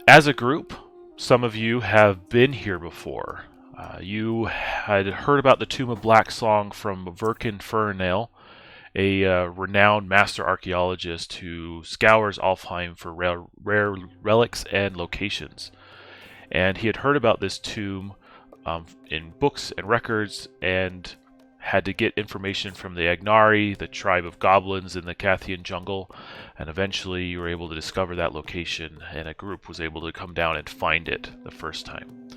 As a group, some of you have been here before. You had heard about the Tomb of Blacksong from Verkin Ferinale, a renowned master archaeologist who scours Alfheim for rare relics and locations. And he had heard about this tomb in books and records, and had to get information from the Agnari, the tribe of goblins in the Cathian jungle, and eventually you were able to discover that location, and a group was able to come down and find it the first time.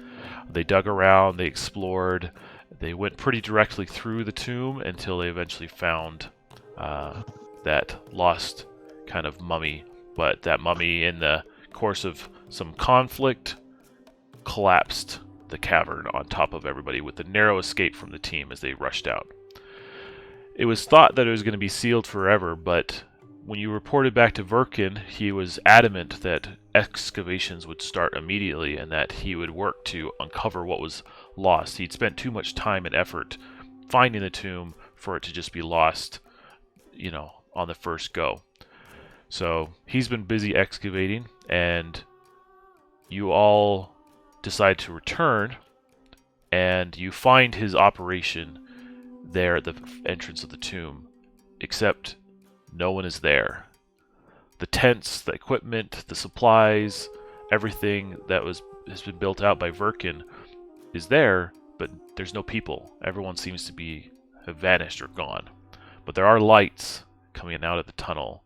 They dug around, they explored, they went pretty directly through the tomb until they eventually found that lost kind of mummy, but that mummy, in the course of some conflict, collapsed the cavern on top of everybody with a narrow escape from the team as they rushed out. It was thought that it was going to be sealed forever, but when you reported back to Verkin, he was adamant that excavations would start immediately and that he would work to uncover what was lost. He'd spent too much time and effort finding the tomb for it to just be lost, on the first go. So he's been busy excavating, and you all decide to return, and you find his operation there at the entrance of the tomb, except no one is there. The tents, the equipment, the supplies, everything that has been built out by Verkin is there, but there's no people. Everyone seems to have vanished or gone. But there are lights coming out of the tunnel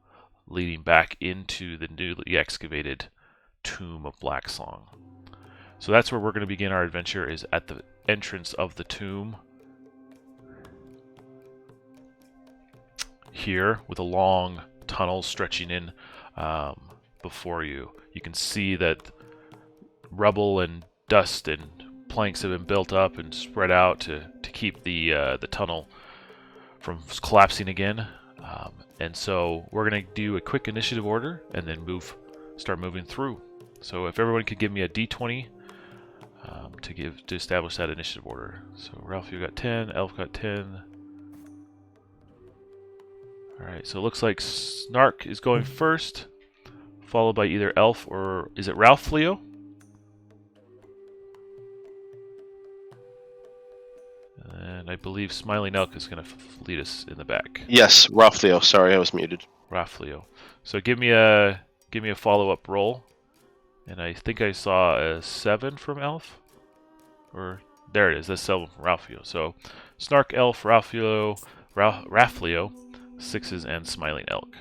leading back into the newly excavated Tomb of Blacksong. So that's where we're going to begin our adventure, is at the entrance of the tomb. Here, with a long tunnel stretching in before you. You can see that rubble and dust and planks have been built up and spread out to keep the tunnel from collapsing again. And so we're going to do a quick initiative order and then start moving through. So if everyone could give me a d20 to establish that initiative order. So Ralph, you got 10, Elf got 10. Alright, so it looks like Snark is going first, followed by either Elf or... is it Ralph, Leo? And I believe Smiling Elk is going to lead us in the back. Yes, Ralph Leo. Sorry, I was muted. Ralph Leo. So give me a follow-up roll. And I think I saw a 7 from Elf. Or there it is. That's 7 from Ralphio. So Snark, Elf, Ralphio, 6s, and Smiling Elk.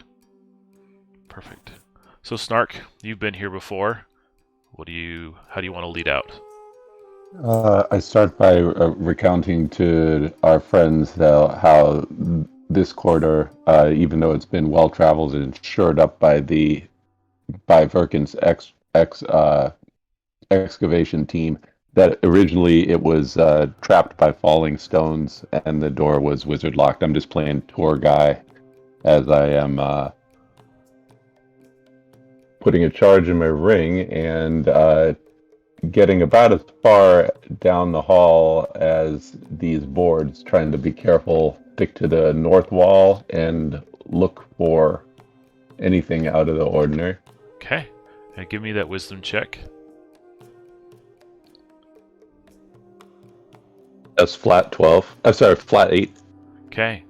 Perfect. So Snark, you've been here before. How do you want to lead out? I start by recounting to our friends how this quarter, even though it's been well traveled and shored up by Verkin's excavation team, that originally it was trapped by falling stones and the door was wizard locked. I'm just playing tour guy as I am putting a charge in my ring and getting about as far down the hall as these boards, trying to be careful, stick to the north wall and look for anything out of the ordinary. Okay. Give me that wisdom check. That's flat 12. I'm sorry, flat 8. Okay.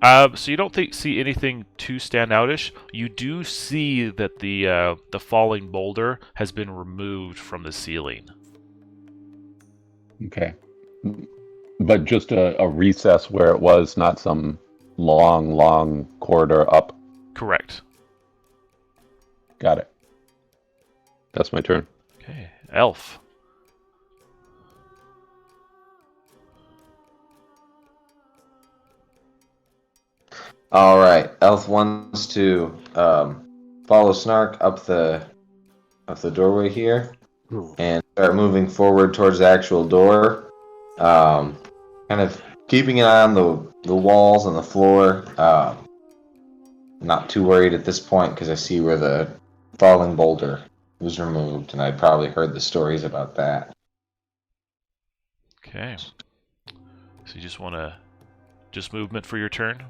So you don't see anything too standoutish. You do see that the falling boulder has been removed from the ceiling. Okay. But just a recess where it was, not some long corridor up. Correct. Got it. That's my turn. Okay. Elf. All right, Elf wants to follow Snark up the doorway here and start moving forward towards the actual door. Kind of keeping an eye on the walls and the floor. Not too worried at this point because I see where the falling boulder was removed, and I'd probably heard the stories about that. Okay. So you just want to movement for your turn?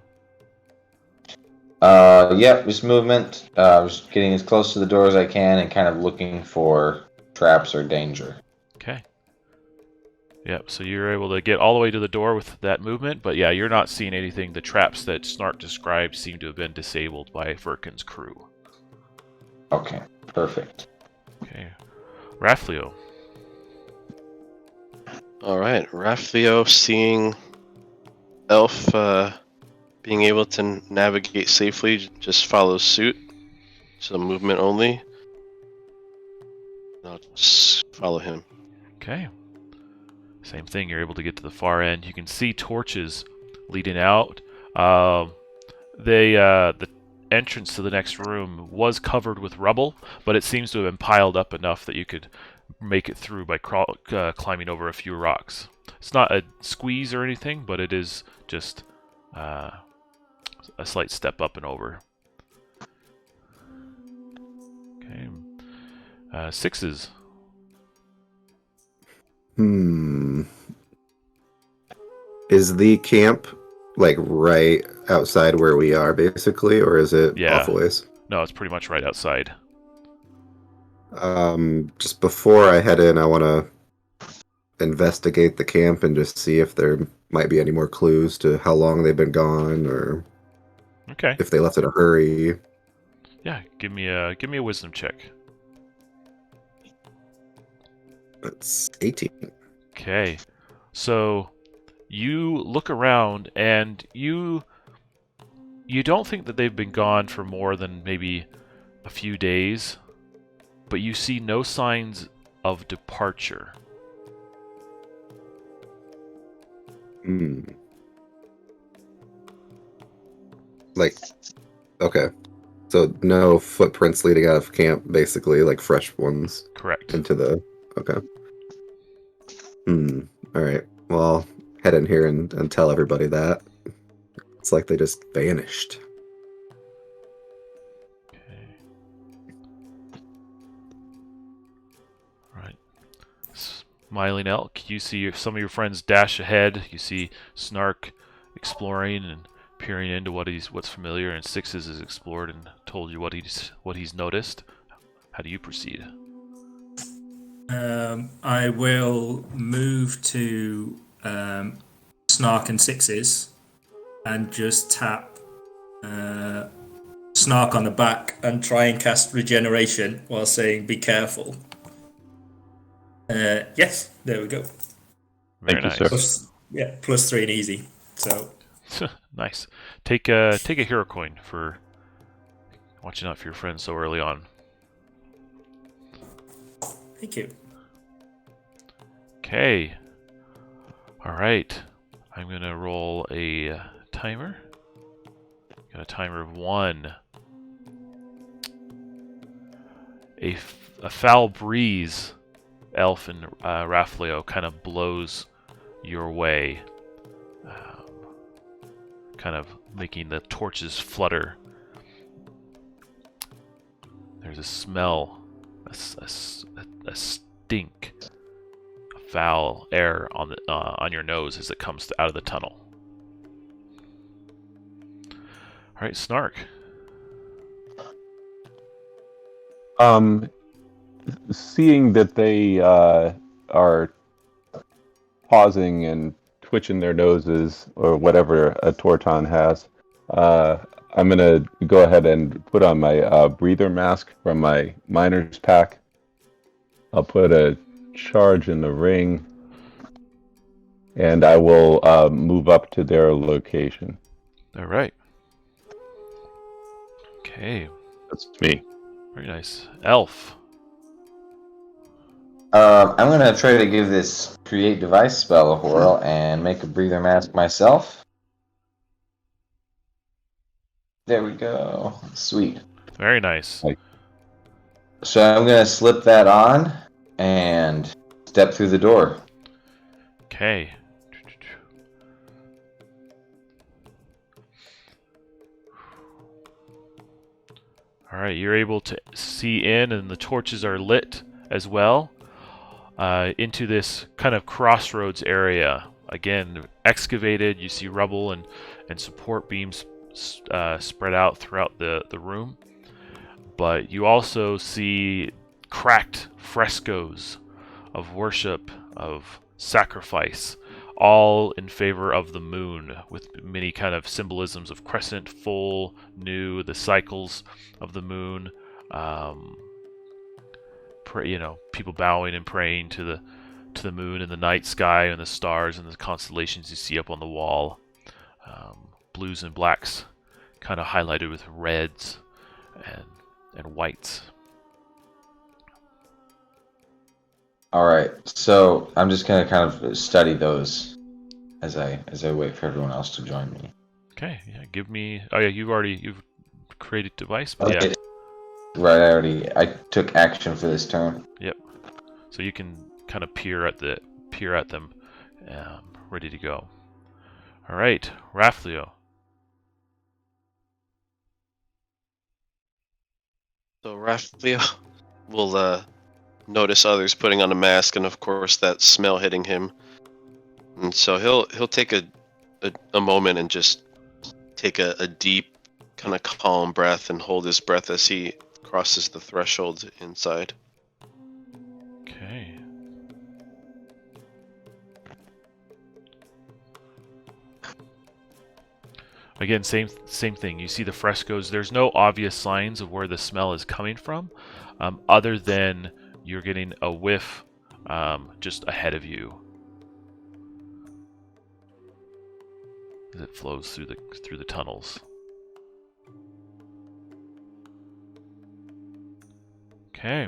Yep, just movement. Just getting as close to the door as I can and kind of looking for traps or danger. Okay. Yep, so you're able to get all the way to the door with that movement, but yeah, you're not seeing anything. The traps that Snark described seem to have been disabled by Verkin's crew. Okay, perfect. Okay. Raflio. All right, Raflio, seeing Elf being able to navigate safely, just follows suit. So movement only. I'll just follow him. Okay. Same thing, you're able to get to the far end. You can see torches leading out. The entrance to the next room was covered with rubble, but it seems to have been piled up enough that you could make it through by climbing over a few rocks. It's not a squeeze or anything, but it is just a slight step up and over. Okay. Sixes. Is the camp like right outside where we are, basically, or is it off a ways? No, it's pretty much right outside. Just before I head in, I want to investigate the camp and just see if there might be any more clues to how long they've been gone, or if they left in a hurry. Yeah, give me a wisdom check. That's 18. Okay, so you look around and you don't think that they've been gone for more than maybe a few days, but you see no signs of departure. Like, okay. So no footprints leading out of camp, basically, like fresh ones. Correct. Into the... Okay. Alright. Well, I'll head in here and tell everybody that. It's like they just vanished. Okay. Right. Smiling Elk, you see some of your friends dash ahead. You see Snark exploring and peering into what's familiar, and Sixes has explored and told you what he's noticed. How do you proceed? I will move to Snark and Sixes and just tap Snark on the back and try and cast regeneration while saying "be careful." Yes, there we go. Very nice. Sir. +3 and easy. So nice. Take a hero coin for watching out for your friends so early on. thank you. Okay. All right. I'm gonna roll a timer. Got a timer of 1. A foul breeze, Elf and Raflio, kind of blows your way, kind of making the torches flutter. There's a smell, a stink, a foul air on your nose as it comes out of the tunnel. All right, Snark. Seeing that they are pausing and twitching their noses or whatever a Torton has, I'm gonna go ahead and put on my breather mask from my miner's pack. I'll put a charge in the ring, and I will move up to their location. All right. Okay. That's me. Very nice. Elf. I'm going to try to give this create device spell a whirl and make a breather mask myself. There we go. Sweet. Very nice. So I'm going to slip that on and step through the door. Okay. All right, you're able to see in, and the torches are lit as well, into this kind of crossroads area. Again, excavated, you see rubble and support beams spread out throughout the room. But you also see cracked frescoes of worship, of sacrifice, all in favor of the moon, with many kind of symbolisms of crescent, full, new, the cycles of the moon. People bowing and praying to the moon and the night sky and the stars and the constellations you see up on the wall. Blues and blacks, kind of highlighted with reds and whites. All right, so I'm just gonna kind of study those as I wait for everyone else to join me. Okay, yeah. Give me. Oh yeah, you've created device, but Okay. yeah. Right, I took action for this turn. Yep. So you can kind of peer at them, ready to go. All right, Raflio. So Raphael will notice others putting on a mask, and of course that smell hitting him. And so he'll take a moment and just take a deep, kind of calm breath and hold his breath as he crosses the threshold inside. Okay. Again, same thing. You see the frescoes. There's no obvious signs of where the smell is coming from, other than you're getting a whiff just ahead of you as it flows through the tunnels. Okay.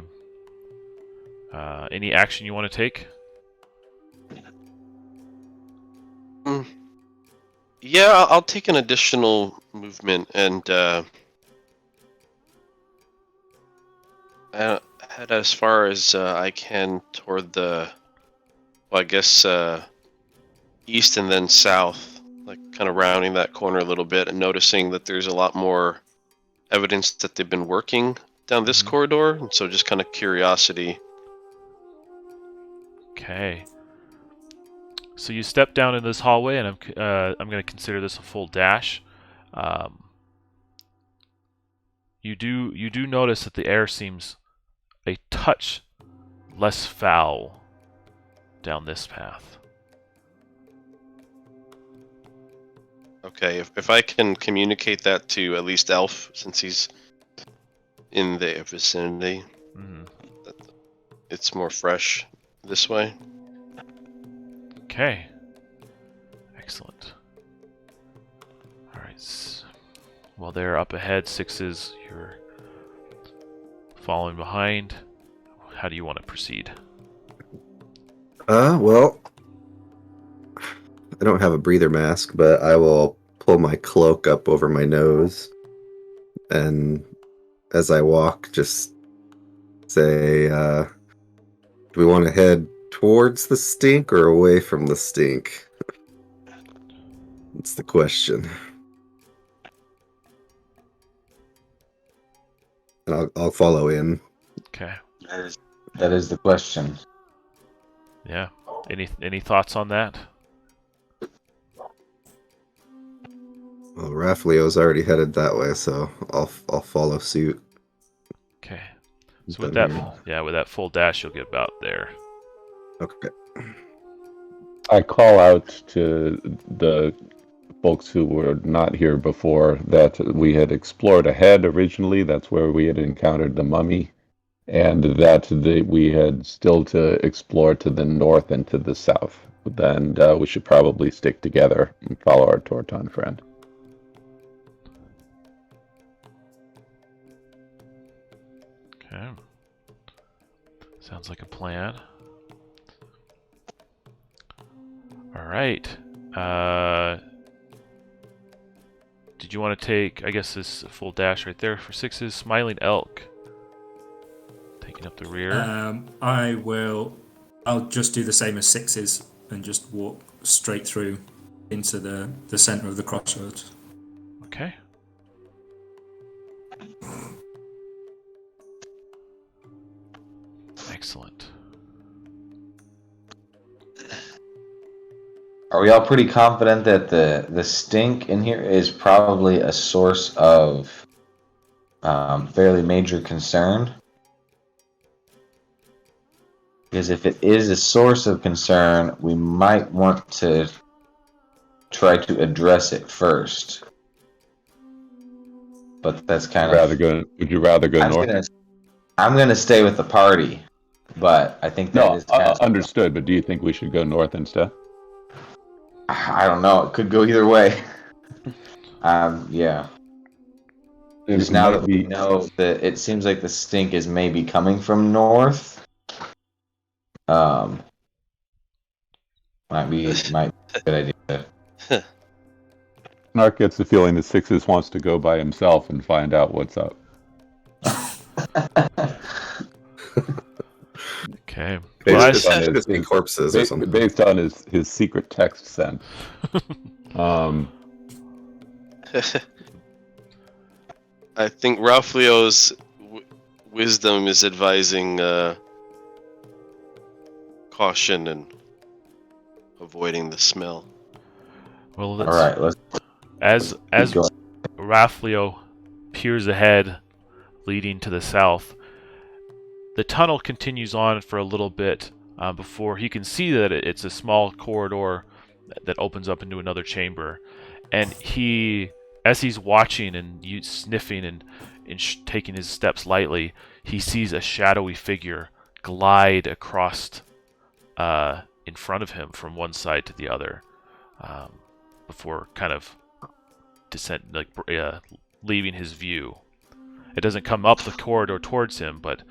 Any action you want to take? Yeah, I'll take an additional movement and head as far as I can toward east and then south, like kind of rounding that corner a little bit and noticing that there's a lot more evidence that they've been working down this corridor, and so just kind of curiosity. Okay. So you step down in this hallway, and I'm going to consider this a full dash. You do notice that the air seems a touch less foul down this path. Okay, if I can communicate that to at least Elf, since he's in the vicinity, it's more fresh this way. Okay. Excellent. Alright. While they're up ahead, sixes, you're following behind. How do you want to proceed? Well, I don't have a breather mask, but I will pull my cloak up over my nose, and as I walk, just say, do we want to head towards the stink or away from the stink? That's the question. And I'll follow in. Okay. That is the question. Yeah. Any thoughts on that? Well, Raflio's already headed that way, so I'll follow suit. Okay. So with that full dash, you'll get about there. Okay. I call out to the folks who were not here before that we had explored ahead originally. That's where we had encountered the mummy, and that we had still to explore to the north and to the south. Then we should probably stick together and follow our Torton friend. Okay. Sounds like a plan. All right. Did you want to take, I guess, this full dash right there for sixes? Smiling Elk. Taking up the rear. I'll just do the same as sixes and just walk straight through into the center of the crossroads. Okay. Excellent. Are we all pretty confident that the stink in here is probably a source of fairly major concern? Because if it is a source of concern, we might want to try to address it first. But that's kind of... Would you rather go north? I'm gonna stay with the party, but I think that is kind of understood. But do you think we should go north instead? I don't know. It could go either way. Yeah. Because now that we know that it seems like the stink is maybe coming from north, might be a good idea. Snark gets the feeling that Sixes wants to go by himself and find out what's up. Okay. Based on his corpses or something. Based on his secret text sent. I think Ralphio's wisdom is advising caution and avoiding the smell. Well, all right. As Raflio peers ahead, leading to the south, the tunnel continues on for a little bit before he can see that it's a small corridor that opens up into another chamber. And as he's watching and sniffing and taking his steps lightly, he sees a shadowy figure glide across in front of him from one side to the other before kind of leaving his view. It doesn't come up the corridor towards him, but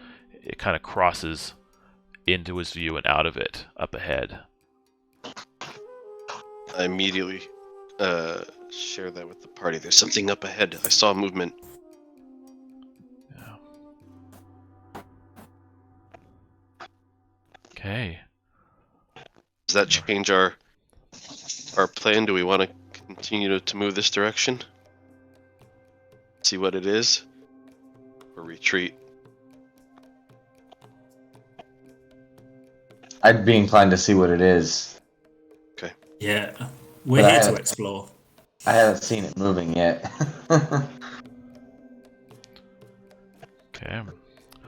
it kind of crosses into his view and out of it up ahead. I immediately share that with the party. There's something up ahead. I saw movement. Yeah. Okay. Does that change our plan? Do we want to continue to move this direction? See what it is? Or retreat? I'd be inclined to see what it is. Okay. Yeah, we're here to explore. I haven't seen it moving yet. Okay.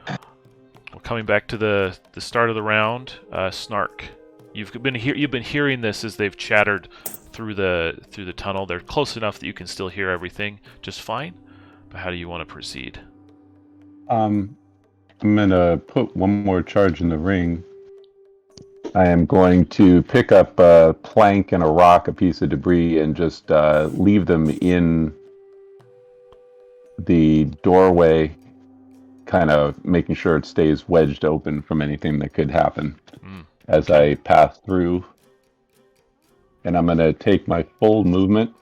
Well, coming back to the start of the round, Snark, you've been hearing this as they've chattered through the tunnel. They're close enough that you can still hear everything just fine. But how do you want to proceed? I'm gonna put one more charge in the ring. I am going to pick up a plank and a rock, a piece of debris, and just leave them in the doorway, kind of making sure it stays wedged open from anything that could happen as I pass through. And I'm going to take my full movement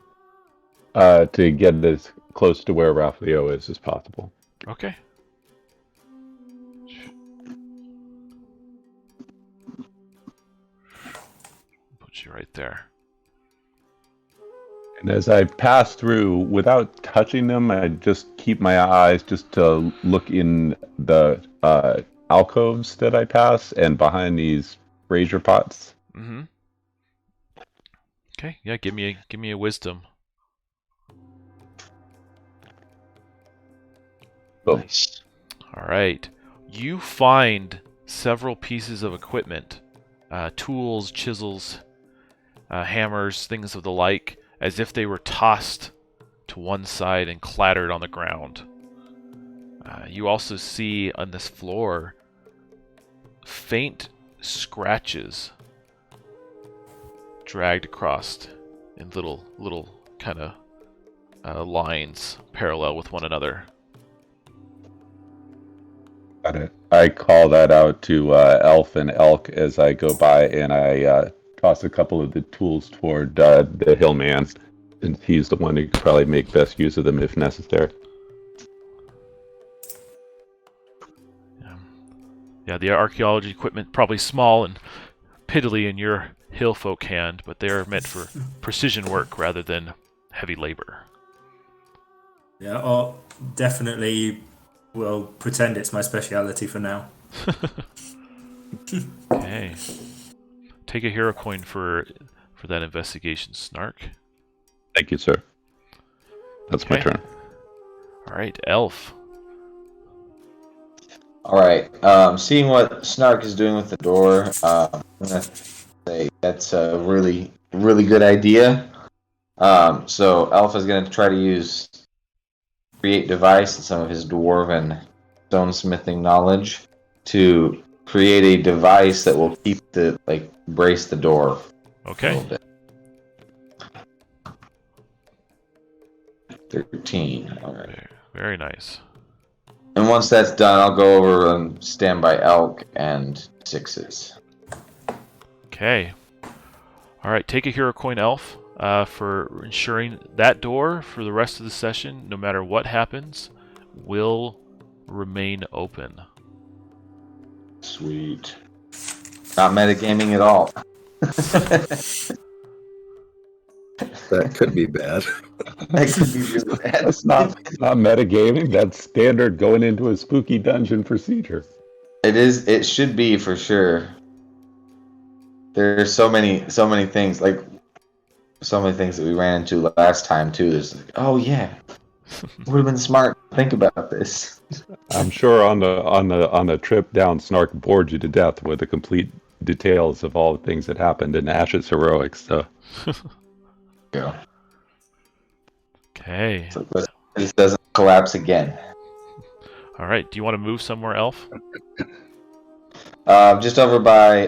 to get as close to where Raffaello is as possible. Okay. Put you right there. And as I pass through, without touching them, I just keep my eyes just to look in the alcoves that I pass and behind these brazier pots. Mm-hmm. Okay, yeah, give me a wisdom. Nice. All right. You find several pieces of equipment, tools, chisels, hammers, things of the like, as if they were tossed to one side and clattered on the ground. You also see on this floor faint scratches dragged across in little kind of lines parallel with one another. Got it. I call that out to Elf and Elk as I go by, and I toss a couple of the tools toward the hillman, since he's the one who could probably make best use of them if necessary. Yeah, the archaeology equipment probably small and piddly in your hill folk hand, but they're meant for precision work rather than heavy labor. Yeah, or definitely will pretend it's my speciality for now. Okay. Take a hero coin for for that investigation, Snark. Thank you, sir. That's my turn. All right, Elf. All right. Seeing what Snark is doing with the door, I'm gonna say that's a really, really good idea. So Alpha's gonna try to create device and some of his dwarven stonesmithing knowledge to create a device that will brace the door. Okay. A little bit. 13. All right. Very nice. And once that's done, I'll go over and stand by Elk and Sixes. Okay. All right, take a hero coin, Elf, for ensuring that door for the rest of the session, no matter what happens, will remain open. Sweet. Not metagaming at all. That could be bad. That could be really bad. That's not metagaming. That's standard going into a spooky dungeon procedure. It is. It should be for sure. There's so many things that we ran into last time too. There's like, oh yeah, would have been smart to think about this. I'm sure on the trip down, Snark bored you to death with the complete details of all the things that happened in Ash's heroics. So. Go. Okay. So this doesn't collapse again. All right. Do you want to move somewhere, Elf? Just over by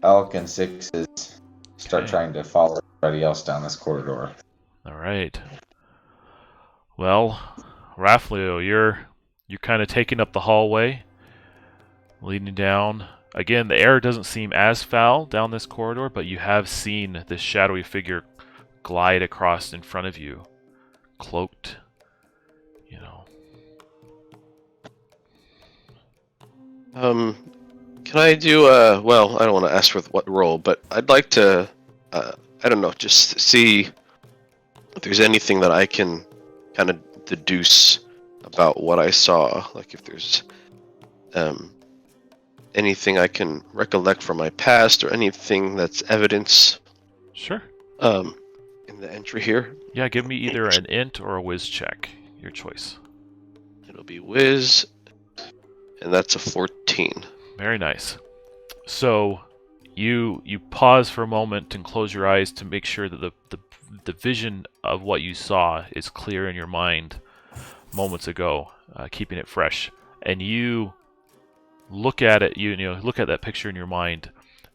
Elk and Sixes. Start trying to follow everybody else down this corridor. All right. Well, Raflio, you're kind of taking up the hallway, leading down. Again, the air doesn't seem as foul down this corridor, but you have seen this shadowy figure glide across in front of you, cloaked, Can I do well, I don't want to ask for what role, but I'd like to I don't know, just see if there's anything that I can kind of deduce about what I saw, like if there's anything I can recollect from my past or anything that's evidence. Sure. In the entry here. Yeah, give me either an int or a whiz check. Your choice. It'll be whiz, and that's a 14. Very nice. So you pause for a moment and close your eyes to make sure that the vision of what you saw is clear in your mind moments ago, keeping it fresh. And you look at it, look at that picture in your mind,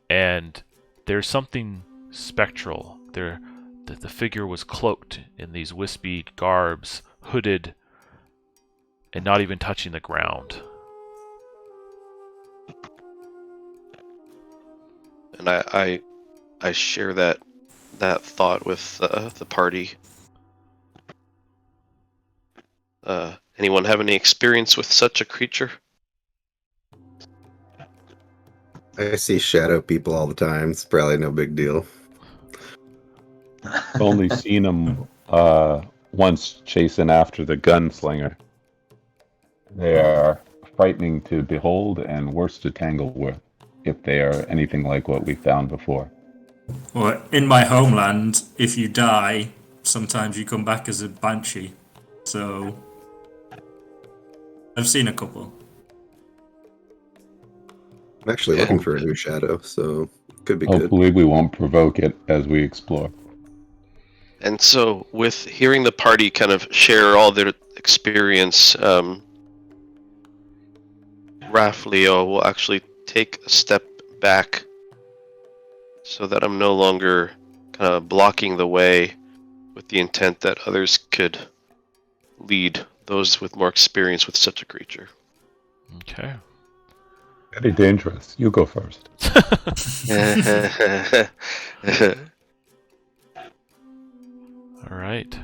and there's something spectral there. The figure was cloaked in these wispy garbs, hooded, and not even touching the ground. And I share that thought with the party. Anyone have any experience with such a creature? I see shadow people all the time. It's probably no big deal. I've only seen them once chasing after the gunslinger. They are frightening to behold and worse to tangle with, if they are anything like what we found before. Well, in my homeland, if you die, sometimes you come back as a banshee. So I've seen a couple. I'm actually looking for a new shadow, so could be good. Hopefully we won't provoke it as we explore. And so, with hearing the party kind of share all their experience, Raflio will actually take a step back so that I'm no longer kind of blocking the way with the intent that others could lead those with more experience with such a creature. Okay. Very dangerous. You go first. All right.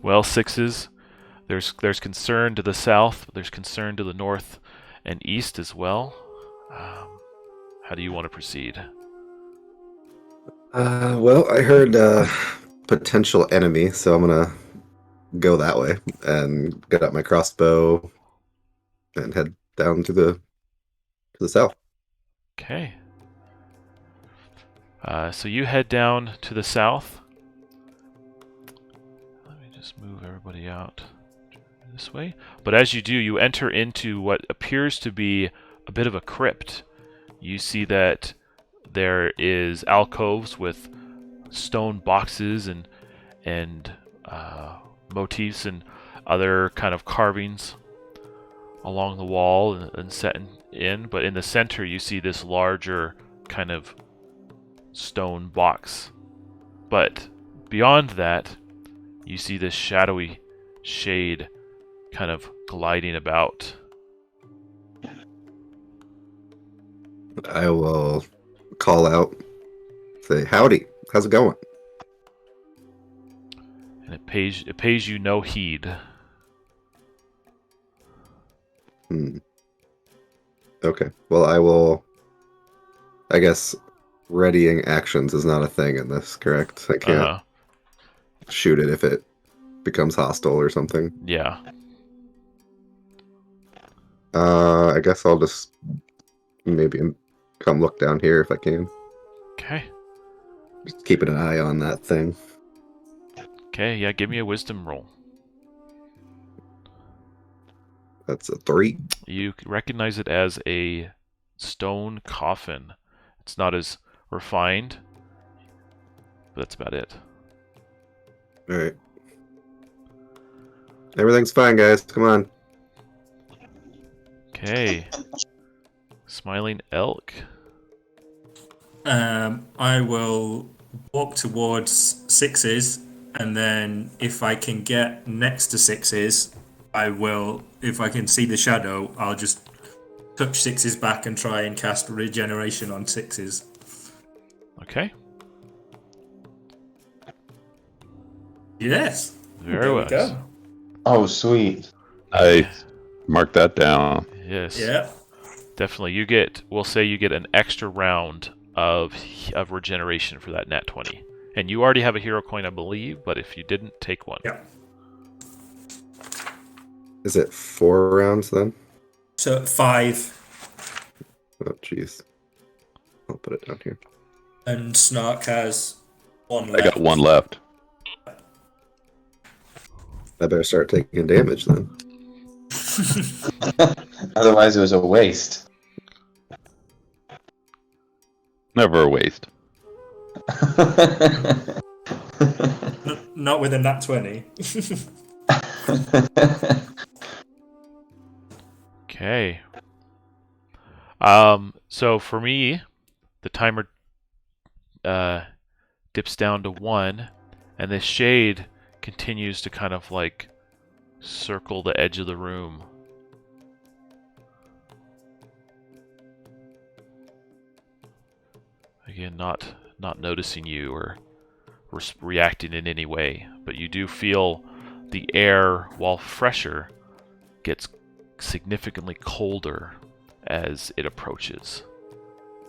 Well, Sixes, there's concern to the south, but there's concern to the north and east as well. How do you want to proceed? Well, I heard potential enemy, so I'm gonna go that way and get out my crossbow and head down to the south. Okay. So you head down to the south. Let me just move everybody out this way. But as you do, you enter into what appears to be a bit of a crypt. You see that there is alcoves with stone boxes and motifs and other kind of carvings along the wall and set in. But in the center, you see this larger kind of stone box. But beyond that, you see this shadowy shade kind of gliding about. I will call out, say, "Howdy, how's it going?" And it pays you no heed. Okay. Well, I will. I guess readying actions is not a thing in this, correct? I can't shoot it if it becomes hostile or something. Yeah. I guess I'll just maybe come look down here if I can. Okay. Just keeping an eye on that thing. Okay, yeah, give me a wisdom roll. That's a 3. You recognize it as a stone coffin. It's not as refined, but that's about it. Alright. Everything's fine, guys. Come on. Okay. Smiling elk. I will walk towards Sixes, and then if I can get next to Sixes, I will. If I can see the shadow, I'll just touch Sixes back and try and cast regeneration on Sixes. Okay. Yes. Very There well. we go. Oh, sweet. Nice. Mark that down. Yes. Yeah. Definitely. We'll say you get an extra round of regeneration for that nat 20. And you already have a hero coin, I believe, but if you didn't, take one. Yeah. Is it 4 rounds then? So 5. Oh, jeez. I'll put it down here. And Snark has 1 I left. got 1 left. I better start taking damage then. Otherwise, it was a waste. Never a waste. Not with a nat 20. Okay. So for me, the timer dips down to 1, and this shade continues to kind of like circle the edge of the room. Again, not noticing you or reacting in any way, but you do feel the air, while fresher, gets significantly colder as it approaches.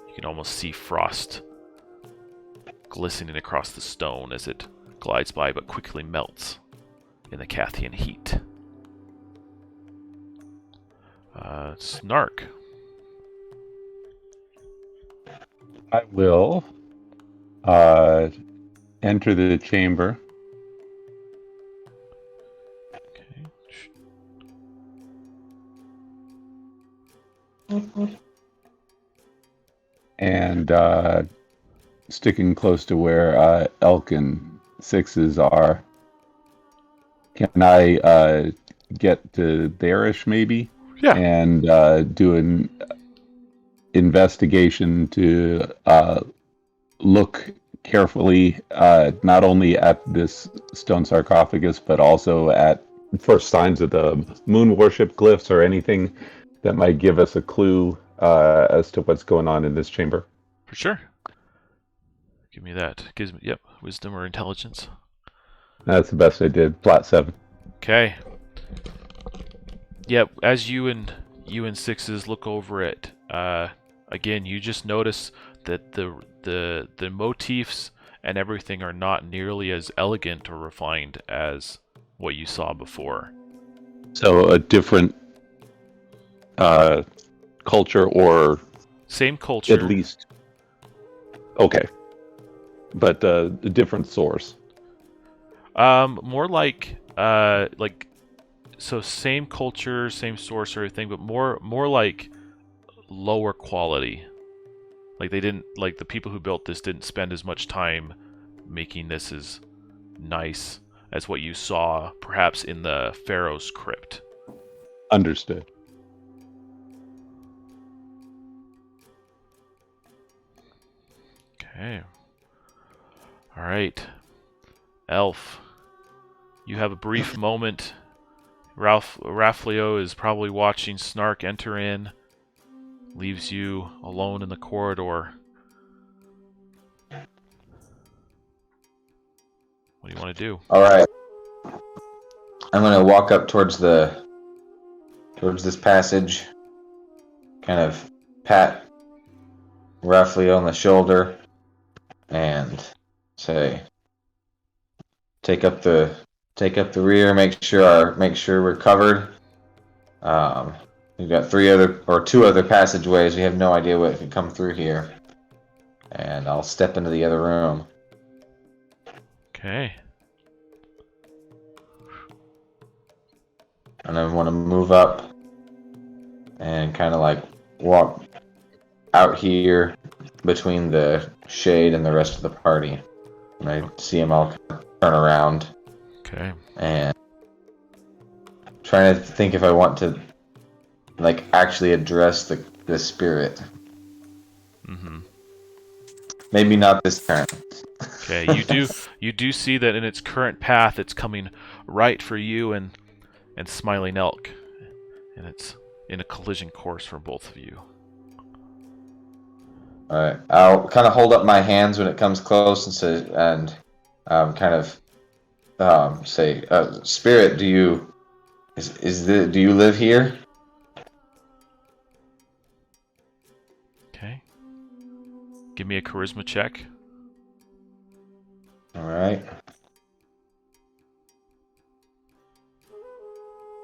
You can almost see frost glistening across the stone as it glides by, but quickly melts in the Cathian heat. Snark. I will enter the chamber. Okay. And sticking close to where Elk and Sixes are. Can I get to there-ish maybe? Yeah. And do an investigation to look carefully not only at this stone sarcophagus, but also at first signs of the moon worship glyphs or anything that might give us a clue as to what's going on in this chamber. For sure. Give me that. Gives me, yep, wisdom or intelligence. That's the best I did. Flat 7. Okay. Yep, as you and Sixes look over it, again, you just notice that the motifs and everything are not nearly as elegant or refined as what you saw before. So a different culture, or same culture. at least. Okay. but a different source. More like so same culture, same source, or everything, but more like lower quality. Like they didn't like the people who built this didn't spend as much time making this as nice as what you saw perhaps in the Pharaoh's crypt. Understood. Okay. All right. Elf, you have a brief moment. Rafflio is probably watching Snark enter in. Leaves you alone in the corridor. What do you want to do? All right. I'm gonna walk up towards this passage. Kind of pat Rafflio on the shoulder and say, take up the rear. Make sure we're covered. We've got two other passageways. We have no idea what could come through here. And I'll step into the other room. Okay. And I want to move up and kind of like walk out here between the shade and the rest of the party. And I see them all turn around. Okay. And trying to think if I want to like actually address the spirit. Mm-hmm. Maybe not this turn. Okay, you do see that in its current path it's coming right for you and Smiling Elk. And it's in a collision course for both of you. Alright. I'll kind of hold up my hands when it comes close and say say, Spirit, do you live here? Okay. Give me a charisma check. Alright.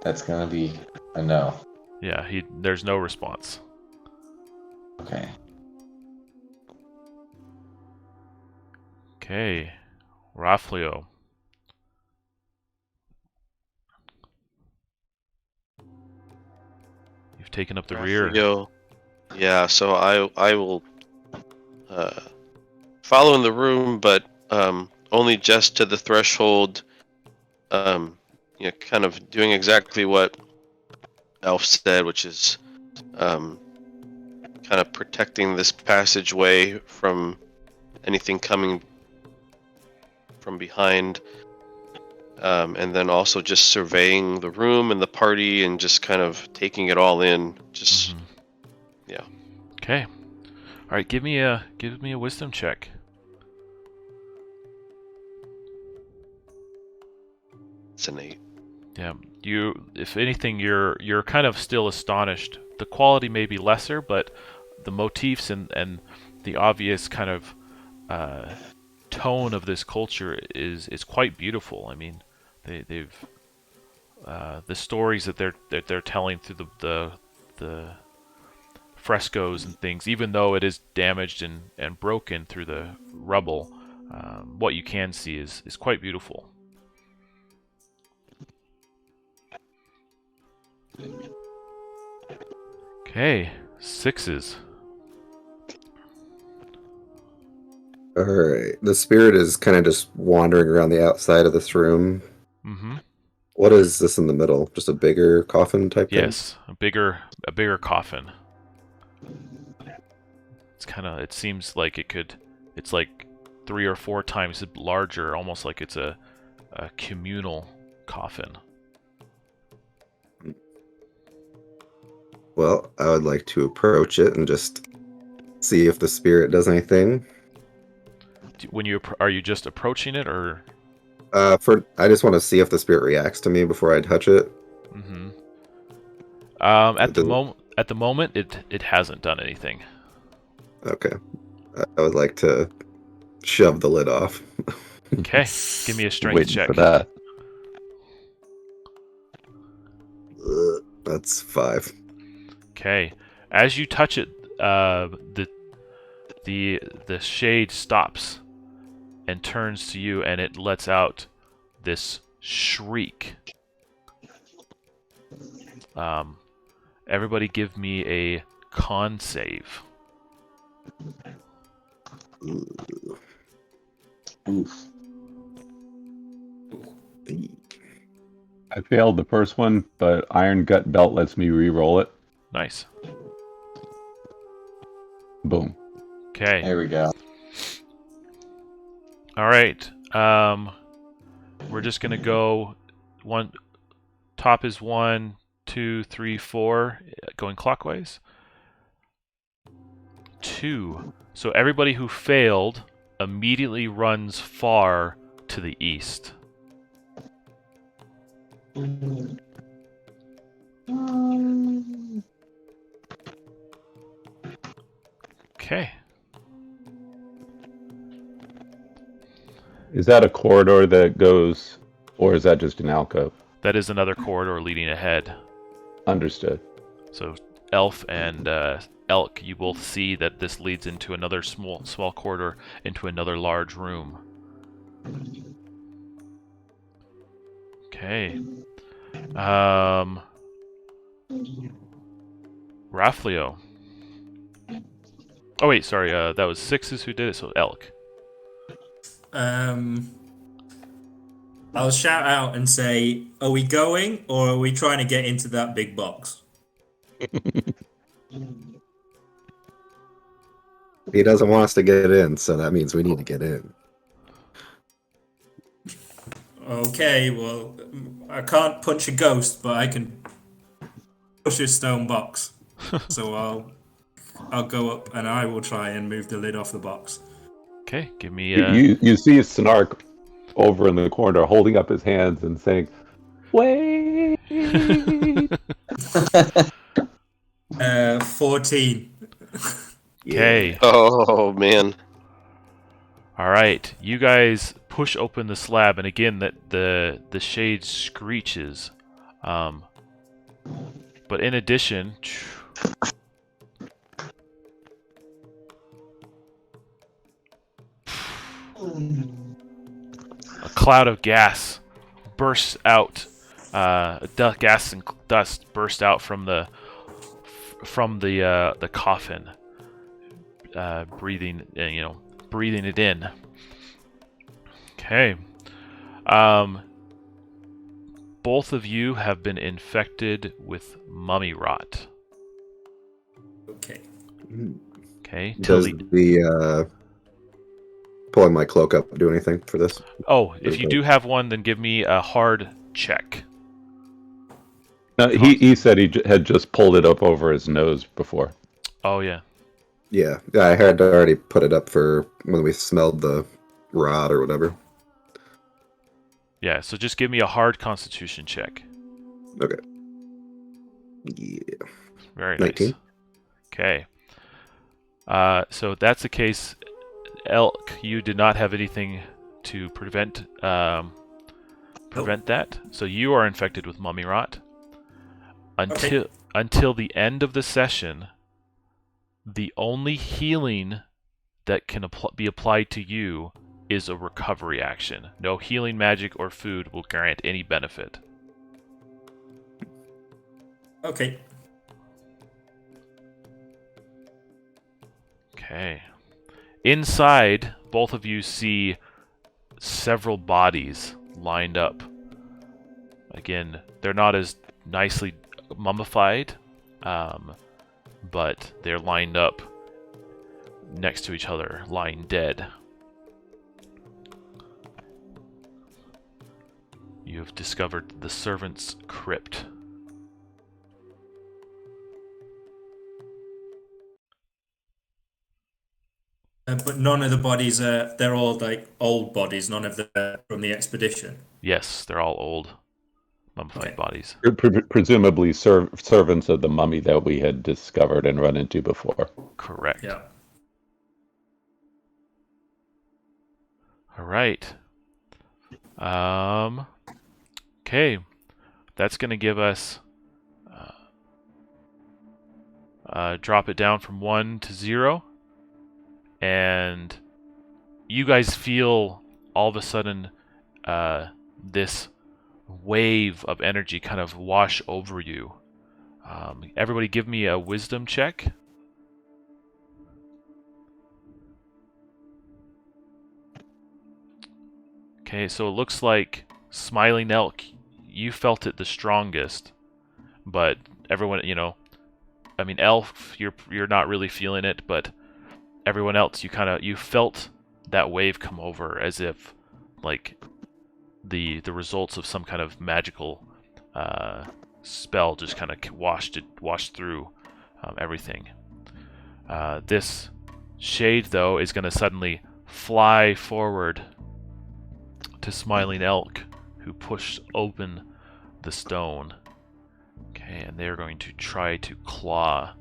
That's gonna be a no. Yeah, there's no response. Okay. Okay. Rafflio. You've taken up the rear. Yeah, so I will follow in the room, but only just to the threshold. Kind of doing exactly what Elf said, which is kind of protecting this passageway from anything coming from behind, and then also just surveying the room and the party and just kind of taking it all in. Just yeah. Okay. All right. Give me a wisdom check. It's an 8. Yeah. If anything, you're kind of still astonished. The quality may be lesser, but the motifs and the obvious kind of tone of this culture is quite beautiful. I mean, they've the stories that they're telling through the frescoes and things, even though it is damaged and broken through the rubble, what you can see is quite beautiful. Okay, 6s. Alright. The spirit is kind of just wandering around the outside of this room. Mm-hmm. What is this in the middle? Just a bigger coffin type thing? Yes, a bigger coffin. It seems like it's like 3 or 4 times larger, almost like it's a communal coffin. Well, I would like to approach it and just see if the spirit does anything. Are you just approaching it, or? I just want to see if the spirit reacts to me before I touch it. Mm-hmm. At the moment, it hasn't done anything. Okay. I would like to shove the lid off. Okay, give me a strength Waiting check. for that. That's 5. Okay, as you touch it, the shade stops, and turns to you, and it lets out this shriek. Everybody give me a con save. Oof. I failed the first one, but Iron Gut Belt lets me re-roll it. Nice. Boom. Okay. There we go. All right. We're just gonna go one. Top is 1, 2, 3, 4, going clockwise. 2. So everybody who failed immediately runs far to the east. Okay. Is that a corridor that goes, or is that just an alcove? That is another corridor leading ahead. Understood. So Elf and Elk, you both see that this leads into another small corridor into another large room. Okay. Raflio. Oh wait, sorry. That was Sixes who did it. So Elk. I'll shout out and say, are we going, or are we trying to get into that big box? He doesn't want us to get in, so that means we need to get in. Okay, well, I can't punch a ghost, but I can push a stone box. So I'll go up and I will try and move the lid off the box. Okay, give me You see Snark over in the corner holding up his hands and saying, "Wait!" 14. Okay. Oh man. All right, you guys push open the slab, and again, the shade screeches. But in addition, a cloud of gas bursts out. Gas and dust burst out from the coffin, breathing it in. Okay. Both of you have been infected with mummy rot. Okay. Okay. Does the pulling my cloak up do anything for this? Oh, if you do have one, then give me a hard check. No, he said he had just pulled it up over his nose before. Oh, yeah. Yeah, I had already put it up for when we smelled the rot or whatever. Yeah, so just give me a hard constitution check. Okay. Yeah. Very 19. nice. Okay. So that's the case. Elk, you did not have anything to prevent that. So you are infected with mummy rot. Until the end of the session, the only healing that can be applied to you is a recovery action. No healing magic or food will grant any benefit. Okay. Okay. Inside, both of you see several bodies lined up. Again, they're not as nicely mummified, but they're lined up next to each other, lying dead. You have discovered the servant's crypt. But none of the bodies they're all like old bodies, none of them are from the expedition. Yes, they're all old, mummified bodies. Presumably servants of the mummy that we had discovered and run into before. Correct. Yeah. All right. Okay. That's going to give us... drop it down from 1 to 0. And you guys feel all of a sudden this wave of energy kind of wash over you. Everybody give me a wisdom check. Okay, so it looks like Smiling Elk, you felt it the strongest, but everyone, I mean, Elf, you're not really feeling it, but everyone else, you felt that wave come over as if, like, the results of some kind of magical spell just kind of washed through everything. This shade, though, is going to suddenly fly forward to Smiling Elk, who pushed open the stone. Okay, and they're going to try to claw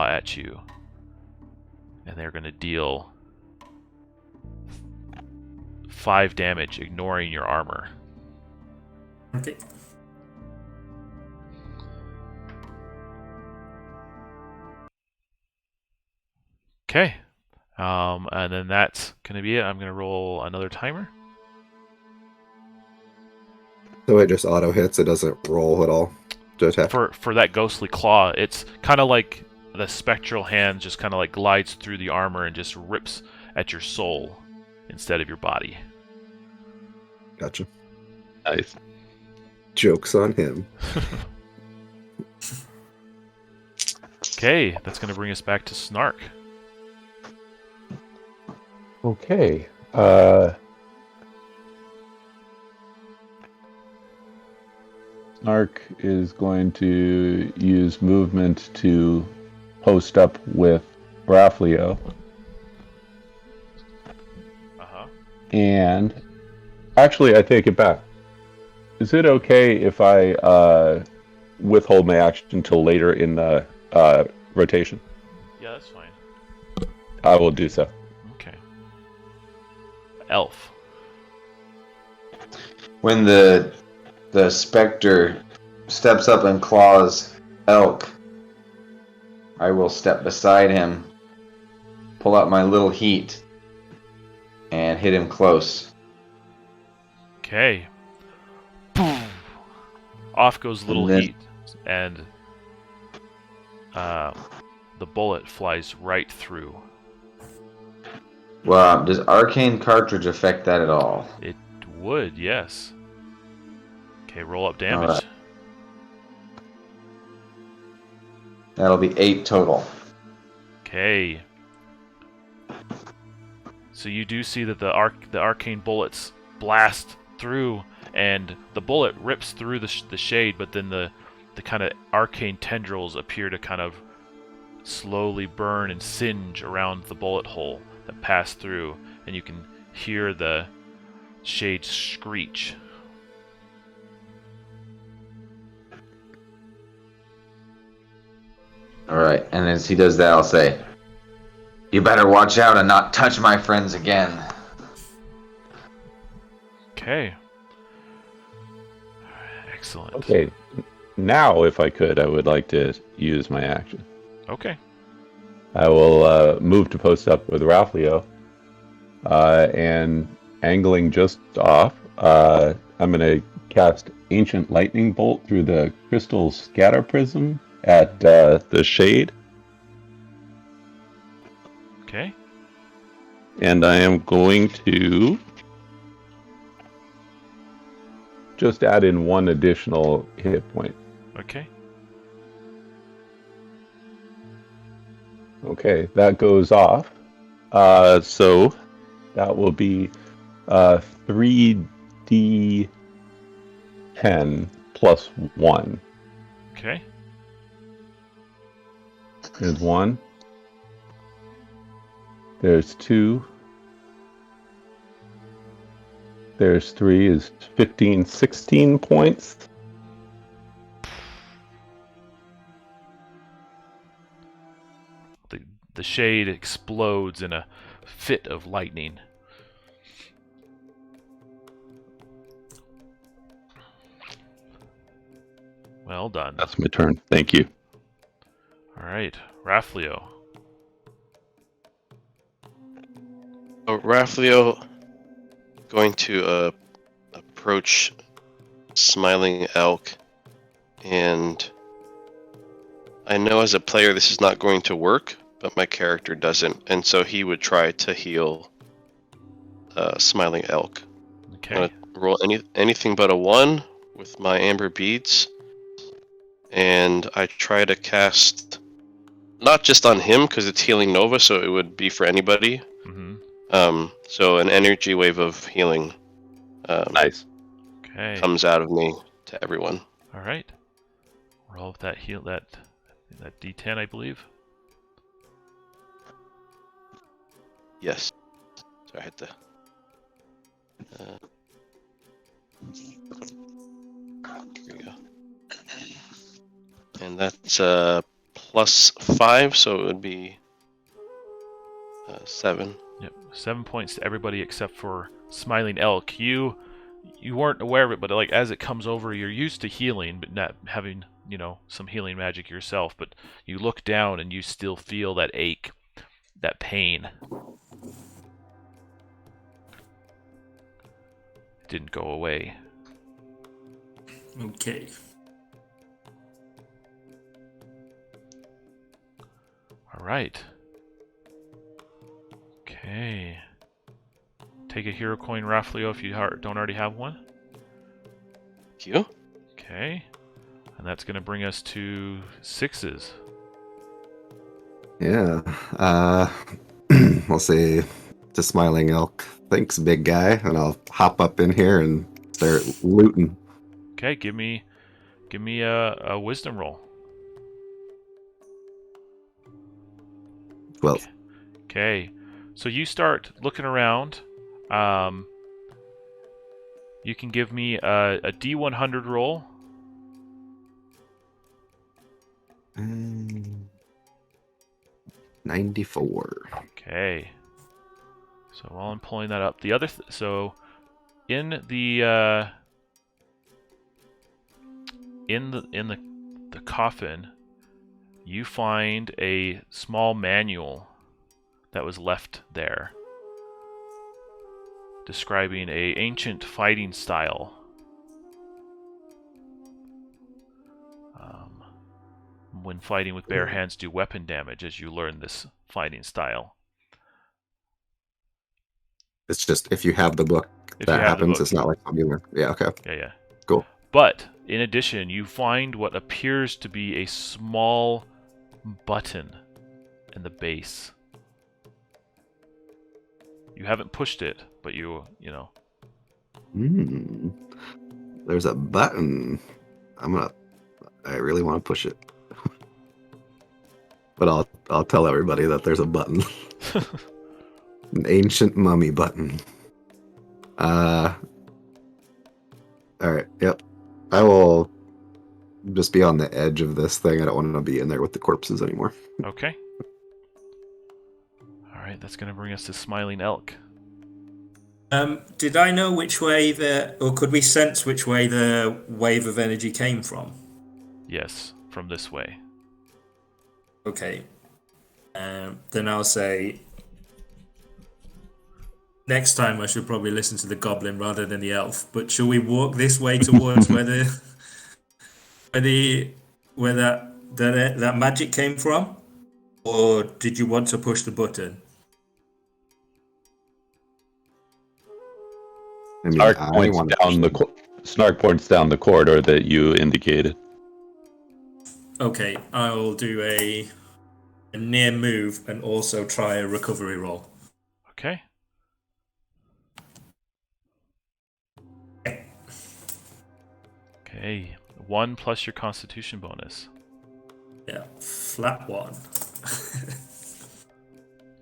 at you, and they're going to deal 5 damage, ignoring your armor. Okay. Okay. And then that's going to be it. I'm going to roll another timer. So it just auto hits, it doesn't roll at all. Just have For that ghostly claw, it's kind of like the spectral hand just kind of like glides through the armor and just rips at your soul instead of your body. Gotcha. Nice. Joke's on him. Okay, that's going to bring us back to Snark. Okay. Snark is going to use movement to post up with Rafflio. Uh-huh. And actually, I take it back. Is it okay if I withhold my action until later in the rotation? Yeah, that's fine. I will do so. Okay. Elf. When the specter steps up and claws Elk, I will step beside him, pull out my little heat, and hit him close. Okay. Off goes little heat, and the bullet flies right through. Well, does Arcane Cartridge affect that at all? It would, yes. Okay, roll up damage. Alright. That'll be 8 total. Okay. So you do see that the arcane bullets blast through, and the bullet rips through the shade, but then the kind of arcane tendrils appear to kind of slowly burn and singe around the bullet hole that passed through, and you can hear the shade screech. Alright, and as he does that, I'll say, "You better watch out and not touch my friends again." Okay. Excellent. Okay. Now, if I could, I would like to use my action. Okay. I will move to post up with Rafflio. And angling just off, I'm going to cast Ancient Lightning Bolt through the Crystal Scatter Prism at the shade. Okay. And I am going to just add in 1 additional hit point. Okay. Okay, that goes off. So that will be 3d10 plus 1. Okay. There's 1. There's 2. There's 3 is 15, 16 points. The shade explodes in a fit of lightning. Well done. That's my turn. Thank you. All right, Raflio. Raflio going to approach Smiling Elk, and I know as a player this is not going to work, but my character doesn't, and so he would try to heal Smiling Elk. Okay. I'm gonna roll anything but a 1 with my amber beads, and I try to cast not just on him because it's healing Nova, so it would be for anybody. Mm-hmm. So an energy wave of healing. Nice. Okay. Comes out of me to everyone. All right. Roll with that heal that D10, I believe. Yes. So I had to. Here we go. And that's +5, so it would be 7. Yep. 7 points to everybody except for Smiling Elk. You weren't aware of it, but like as it comes over, you're used to healing, but not having, some healing magic yourself. But you look down and you still feel that ache, that pain. It didn't go away. Okay. All right. Okay. Take a hero coin, Raflio, if you don't already have one. Thank you. Okay. And that's going to bring us to 6s. Yeah. I'll say to Smiling Elk, thanks, big guy, and I'll hop up in here and start looting. Okay, give me a wisdom roll. 12. Okay. So you start looking around. You can give me a D100 roll. 94. Okay. So while I'm pulling that up, the other so in the coffin, you find a small manual that was left there, describing a ancient fighting style. When fighting with bare hands, do weapon damage as you learn this fighting style. It's just if you have the book, that happens. It's not like you learn. Yeah, okay. Yeah. Cool. But in addition, you find what appears to be a small button in the base. You haven't pushed it, but you know. There's a button. I really want to push it. But I'll tell everybody that there's a button. An ancient mummy button. Alright, yep. I will just be on the edge of this thing. I don't want to be in there with the corpses anymore. Okay. Alright, that's going to bring us to Smiling Elk. Did I know which way or could we sense which way the wave of energy came from? Yes, from this way. Okay. Then I'll say next time I should probably listen to the goblin rather than the elf. But shall we walk this way towards where that magic came from, or did you want to push the button? I mean, Snark points down the corridor that you indicated. Okay, I'll do a near move and also try a recovery roll. Okay. Okay, 1 plus your Constitution bonus. Yeah, flat 1.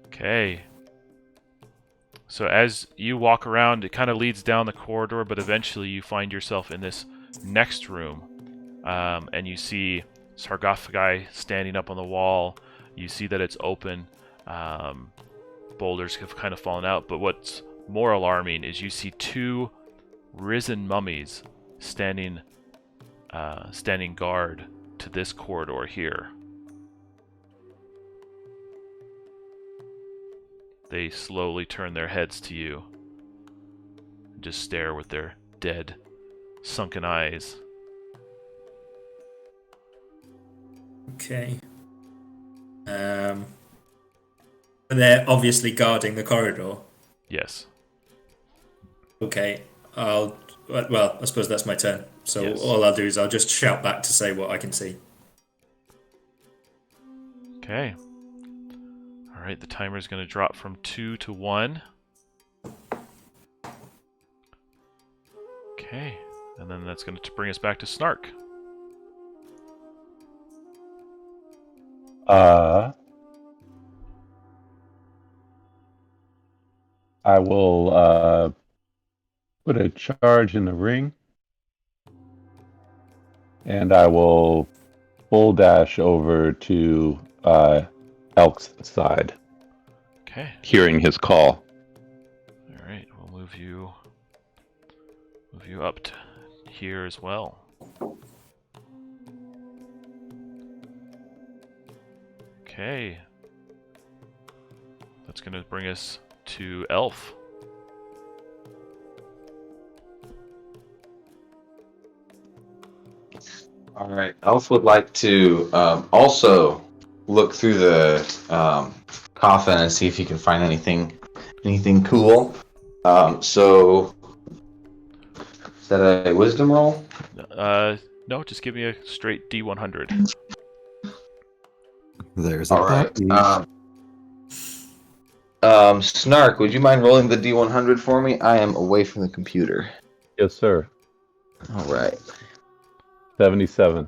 Okay. So as you walk around, it kind of leads down the corridor, but eventually you find yourself in this next room, and you see sarcophagi standing up on the wall. You see that it's open. Boulders have kind of fallen out, but what's more alarming is you see 2 risen mummies standing guard to this corridor here. They slowly turn their heads to you and just stare with their dead, sunken eyes. Okay. They're obviously guarding the corridor. Yes. Okay. Well, I suppose that's my turn. So Yes. all I'll do is I'll just shout back to say what I can see. Okay. Alright, the timer's going to drop from 2 to 1. Okay. And then that's going to bring us back to Snark. I will put a charge in the ring, and I will full dash over to Elk's side, Okay. hearing his call. Alright, we'll move you up to here as well. Okay. That's going to bring us to Elf. All right. Elf would like to also look through the coffin and see if he can find anything cool. So, is that a wisdom roll? No, just give me a straight D100. There's a All right. puppy. Snark, would you mind rolling the D100 for me? I am away from the computer. Yes, sir. All right. 77.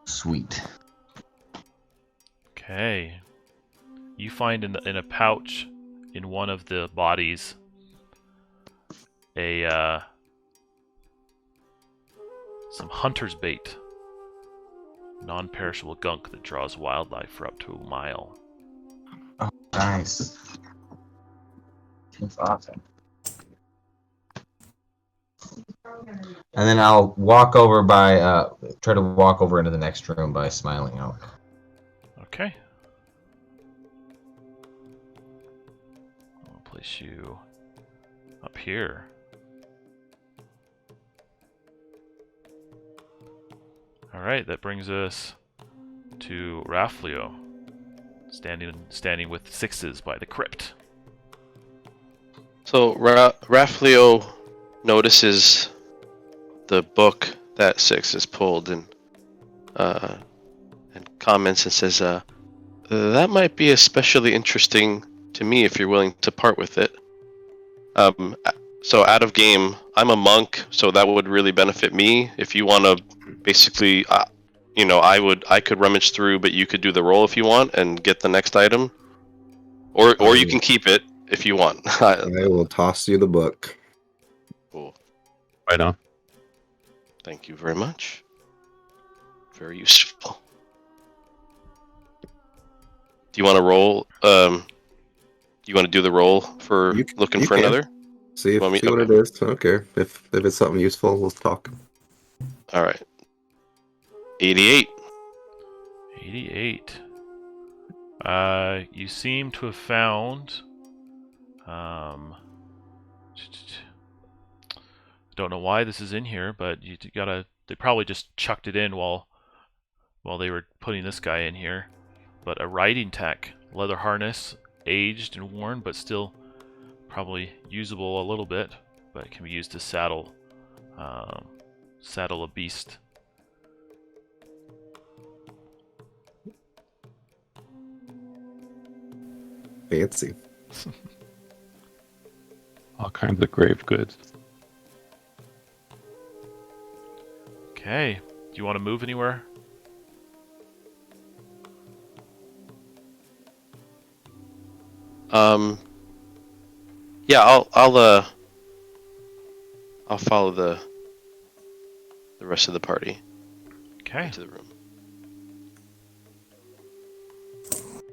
Sweet. Okay. You find in a pouch in one of the bodies some hunter's bait. Non-perishable gunk that draws wildlife for up to a mile. Oh, nice. That's awesome. And then I'll walk over try to walk over into the next room by smiling out. Okay. I'll place you up here. Alright, that brings us to Raflio, standing with sixes by the crypt. So Raflio notices the book that Six has pulled and comments and says, "That might be especially interesting to me if you're willing to part with it." So out of game, I'm a monk, so that would really benefit me. If you want to, basically, I could rummage through, but you could do the roll if you want and get the next item, or you can keep it if you want. I will toss you the book. Cool. Right on. Thank you very much. Very useful. Do you want to roll? You want to do the roll for looking for can. another? See what it is. I don't care. If it's something useful, we'll talk. All right. 88. 88. You seem to have found. Don't know why this is in here, but you gotta. They probably just chucked it in while they were putting this guy in here. But a riding tack, leather harness, aged and worn, but still probably usable a little bit. But it can be used to saddle a beast. Fancy. All kinds of grave goods. Okay. Do you want to move anywhere? Yeah, I'll follow the rest of the party Okay. into the room.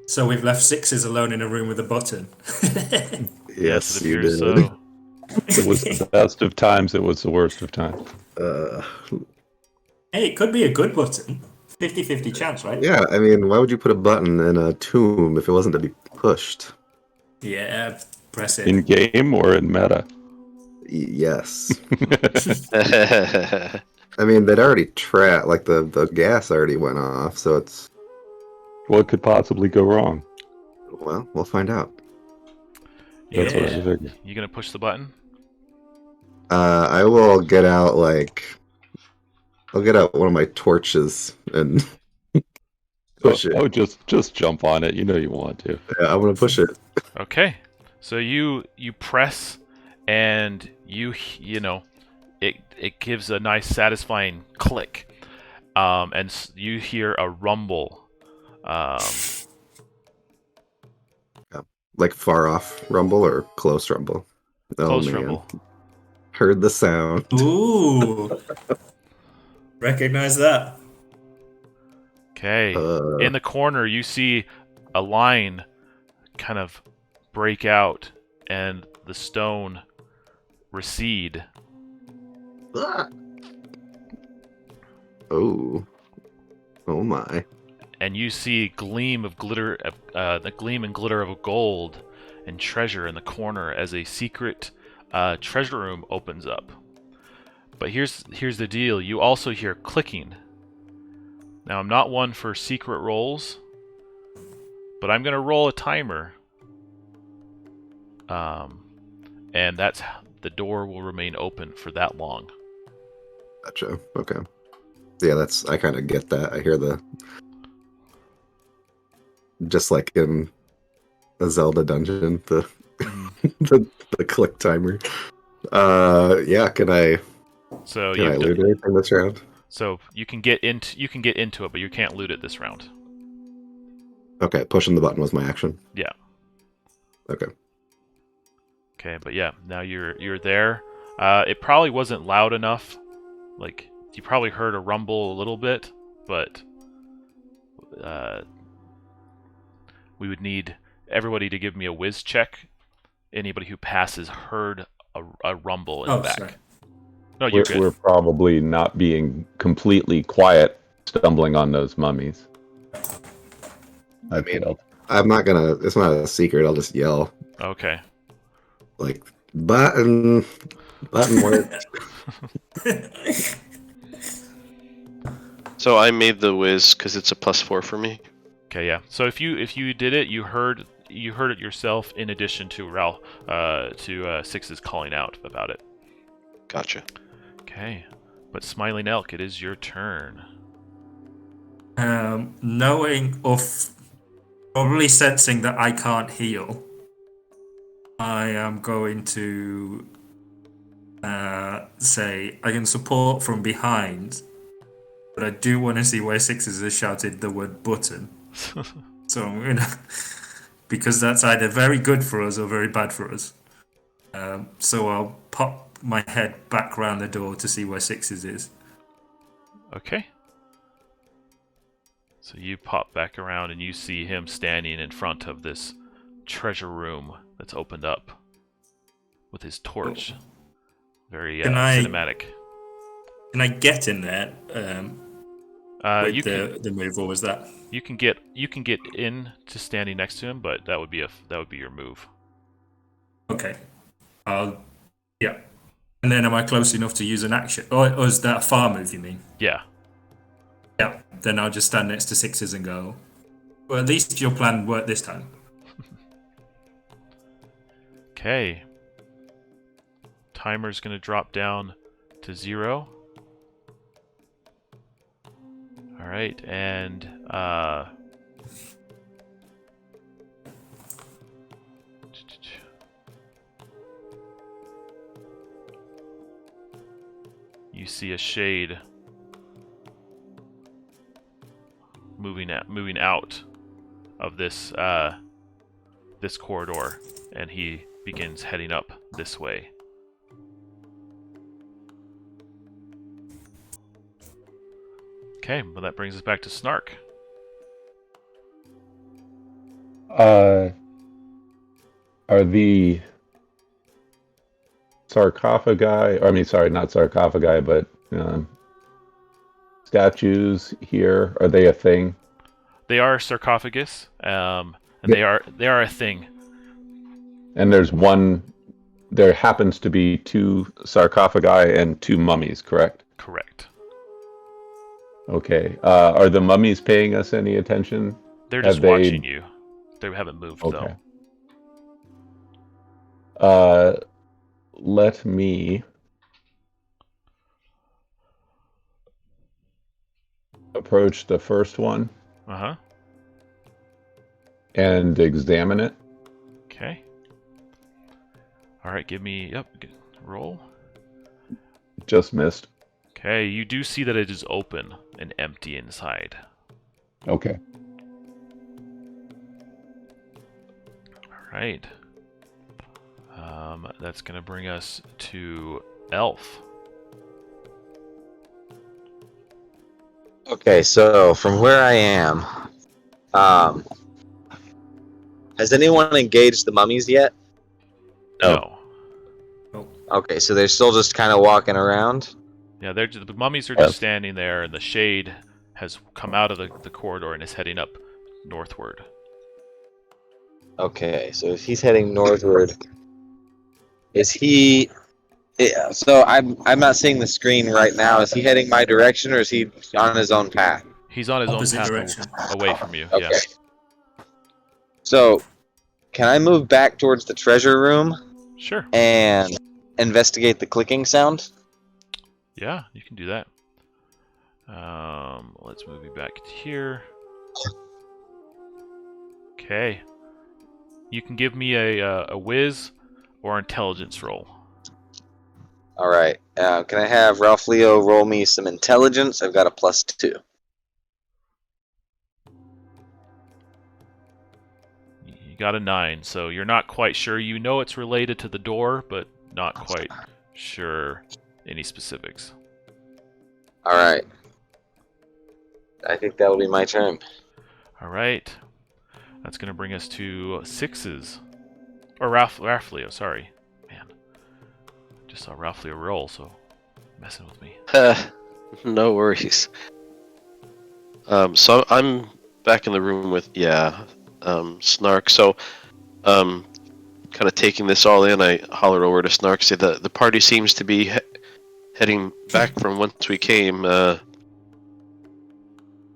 So we've left sixes alone in a room with a button. Yes, it you appears did. so. It was the best of times. It was the worst of times. Hey, it could be a good button. 50-50 chance, right? Yeah, I mean, why would you put a button in a tomb if it wasn't to be pushed? Yeah, press it. In game or in meta? Yes. I mean, they'd already like the gas already went off, so it's. What could possibly go wrong? Well, we'll find out. That's what I Yeah. figured. You gonna push the button? I will get out I'll get out one of my torches and push it. Oh, just jump on it. You know you want to. Yeah, I'm gonna push it. Okay. So you press, and you know, it gives a nice satisfying click, and you hear a rumble. Like far off rumble or close rumble? Close man. rumble. Heard the sound. Ooh. Recognize that. Okay. In the corner, you see a line kind of break out, and the stone recede. Oh my. And you see the gleam and glitter of gold and treasure in the corner as a secret treasure room opens up. But here's the deal: you also hear clicking. Now, I'm not one for secret rolls, but I'm gonna roll a timer, and that's the door will remain open for that long. Gotcha. Okay. Yeah, I kind of get that. I hear just like in a Zelda dungeon, the click timer. Yeah, can I loot anything this round? So you can get into it, but you can't loot it this round. Okay, pushing the button was my action. Yeah. Okay. Okay, but yeah, now you're there. It probably wasn't loud enough. Like, you probably heard a rumble a little bit, but we would need everybody to give me a whiz check. Anybody who passes heard a rumble in the back. Sorry. No, you're good. We're probably not being completely quiet, stumbling on those mummies. I mean, I'm not gonna. It's not a secret. I'll just yell. Okay. Like button works. So I made the whiz because it's a +4 for me. Okay, yeah. So if you did it, you heard it yourself. In addition to Six's calling out about it. Gotcha. Okay, but Smiling Elk, it is your turn. Knowing of probably sensing that I can't heal, I am going to say I can support from behind, but I do want to see where Sixes has shouted the word button. So I'm gonna, because that's either very good for us or very bad for us. So I'll pop my head back round the door to see where Sixes is. Okay. So you pop back around and you see him standing in front of this treasure room that's opened up with his torch. Very cinematic. Can I get in there with the move, or was that? You can get in to standing next to him, but that would be your move. Okay. Yeah. And then am I close enough to use an action? Or is that a far move, you mean? Yeah. Yeah. Then I'll just stand next to Sixes and go, well, at least your plan worked this time. Okay. Timer's going to drop down to 0. All right, and you see a shade moving out of this this corridor, and he begins heading up this way. Okay, well that brings us back to Snark. Are the sarcophagi, I mean, sorry, not sarcophagi, but statues here, are they a thing? They are sarcophagus, and they are a thing. And there happens to be 2 sarcophagi and 2 mummies, correct? Correct. Okay. Are the mummies paying us any attention? They're just watching you. They haven't moved, Okay. though. Let me approach the first one. Uh-huh. And examine it. Okay. All right, give me... Yep, roll. Just missed. Okay, you do see that it is open and empty inside. Okay. All right. That's going to bring us to Elf. Okay, so from where I am, has anyone engaged the mummies yet? No. Okay, so they're still just kind of walking around? Yeah, the mummies are just standing there, and the shade has come out of the corridor and is heading up northward. Okay, so if he's heading northward, is he... Yeah, so I'm not seeing the screen right now. Is he heading my direction, or is he on his own path? He's on his Opposite own path direction. away from you. Okay. Yeah. So, can I move back towards the treasure room Sure. and investigate the clicking sound? Yeah, you can do that. Let's move you back to here. Okay. You can give me a whiz or intelligence roll. All right. Can I have Ralph Leo roll me some intelligence? I've got a +2. You got a 9, so you're not quite sure. You know it's related to the door, but not quite sure any specifics. All right. I think that will be my turn. All right. That's going to bring us to 6s. Or Ralph Leo, sorry. Man. Just saw Ralph Leo roll, so messing with me. No worries. So I'm back in the room with Snark. So kind of taking this all in, I holler over to Snark, say that the party seems to be heading back from whence we came. Would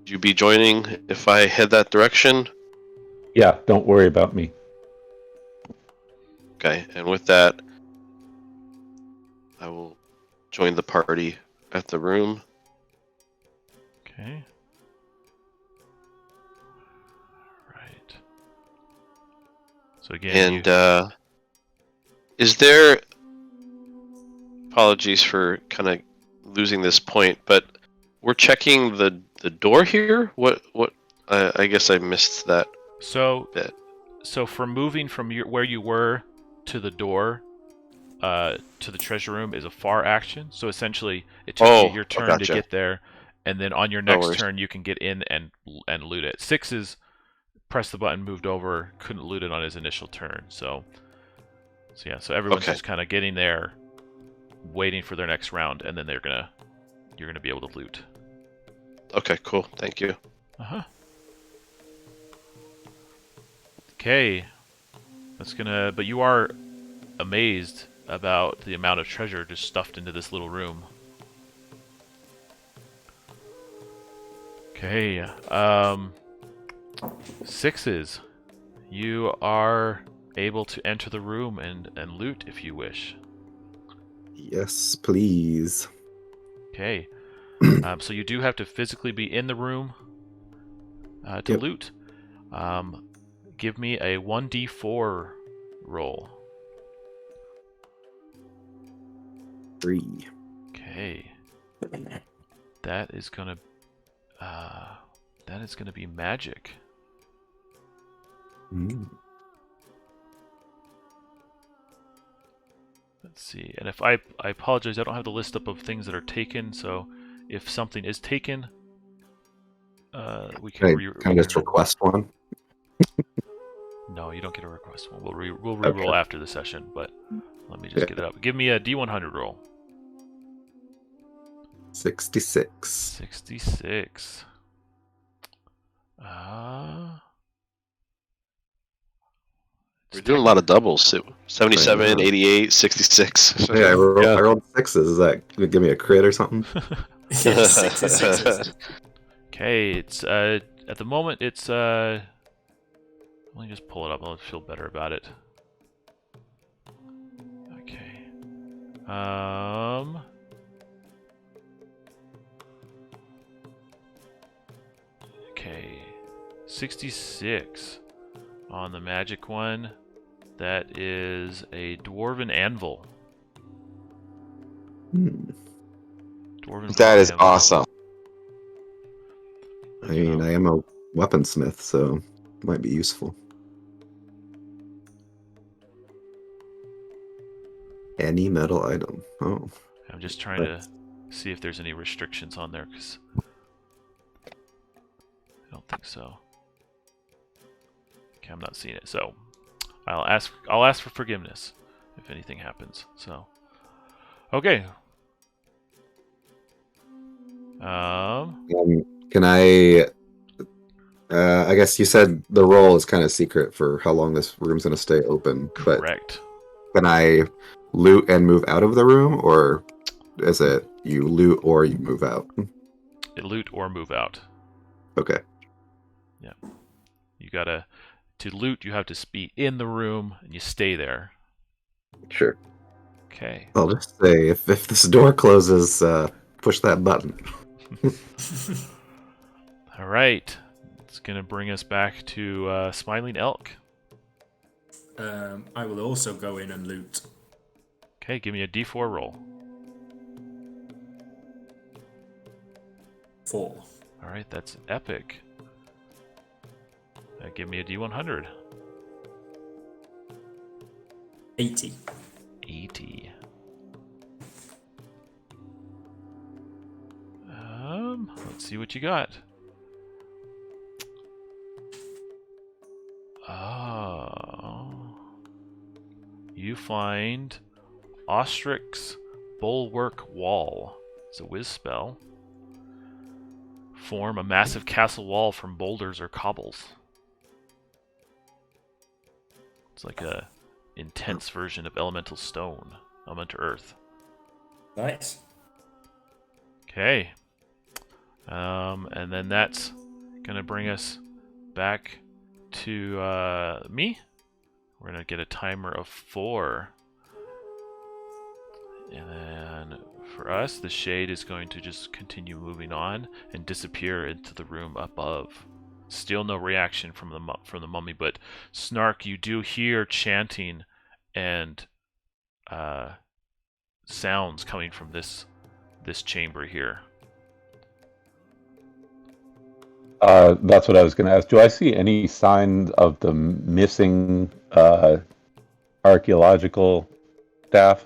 you be joining if I head that direction? Yeah, don't worry about me. Okay, and with that, I will join the party at the room. Okay. Right. So again, And is there... Apologies for kind of losing this point, but we're checking the door here? What I guess I missed that bit. So from moving from where you were to the door to the treasure room is a far action. So essentially, it took you your turn to get there, and then on your next turn you can get in and loot it. 6s pressed the button, moved over, couldn't loot it on his initial turn. So yeah, so everyone's just kind of getting there, waiting for their next round, and then you're gonna be able to loot. Okay, cool. Thank you. Okay. But you are amazed about the amount of treasure just stuffed into this little room. Okay. 6s. You are able to enter the room and loot if you wish. Yes, please. Okay. So you do have to physically be in the room to loot. Give me a 1d4 roll. 3. Okay. That is gonna be magic. Let's see. And if I apologize, I don't have the list up of things that are taken, so if something is taken, we can Can I just request one? No, you don't get a request one. We'll re-roll after the session, but let me just get it up. Give me a D100 roll. 66. 66. We're doing a lot of doubles. 77, 88, 66. Yeah, I rolled sixes. Is that gonna give me a crit or something? Yeah, sixes. Okay, it's at the moment it's let me just pull it up. I'll feel better about it. Okay. Okay. 66 on the magic one. That is a dwarven anvil. Dwarven That is anvil. awesome. I mean, I am a weaponsmith, so it might be useful. Any metal item. Oh. I'm just trying to see if there's any restrictions on there, because I don't think so. Okay, I'm not seeing it, so I'll ask for forgiveness if anything happens. So, okay. Can I? I guess you said the roll is kind of secret for how long this room's gonna stay open. Correct. But can I loot and move out of the room, or is it you loot or you move out? Loot or move out. Okay. Yeah. You gotta to loot. You have to be in the room and you stay there. Sure. Okay. I'll just say if this door closes, push that button. All right. It's gonna bring us back to Smiling Elk. I will also go in and loot. Okay, give me a D4 roll. 4. All right, that's epic. Give me a D100. 80. 80. Let's see what you got. Oh. You find Ostrix Bulwark Wall. It's a whiz spell. Form a massive castle wall from boulders or cobbles. It's like a intense version of elemental stone, elemental earth. Nice. Okay. And then that's gonna bring us back to me. We're gonna get a timer of 4. And then for us, the shade is going to just continue moving on and disappear into the room above. Still no reaction from the mummy, but Snark, you do hear chanting and sounds coming from this chamber here. That's what I was going to ask. Do I see any signs of the missing archaeological staff?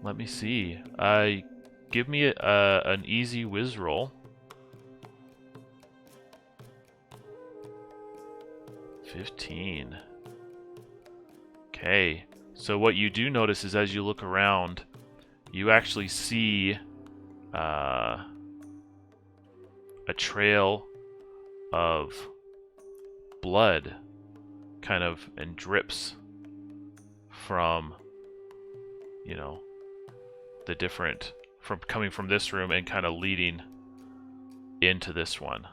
Let me see. Give me an easy whiz roll. 15. Okay. So what you do notice is as you look around, you actually see a trail of blood kind of and drips from, you know, the different from coming from this room and kind of leading into this one.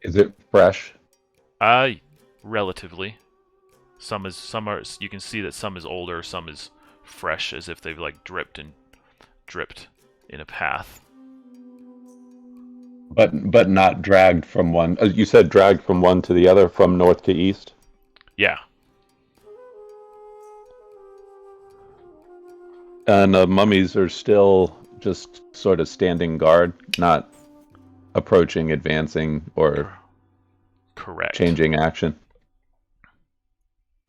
Is it fresh? Relatively. Some are you can see that some is older, some is fresh, as if they've like dripped in a path. But not dragged from one. You said dragged from one to the other, from north to east? Yeah. And mummies are still just sort of standing guard, not approaching, advancing, or correct changing action.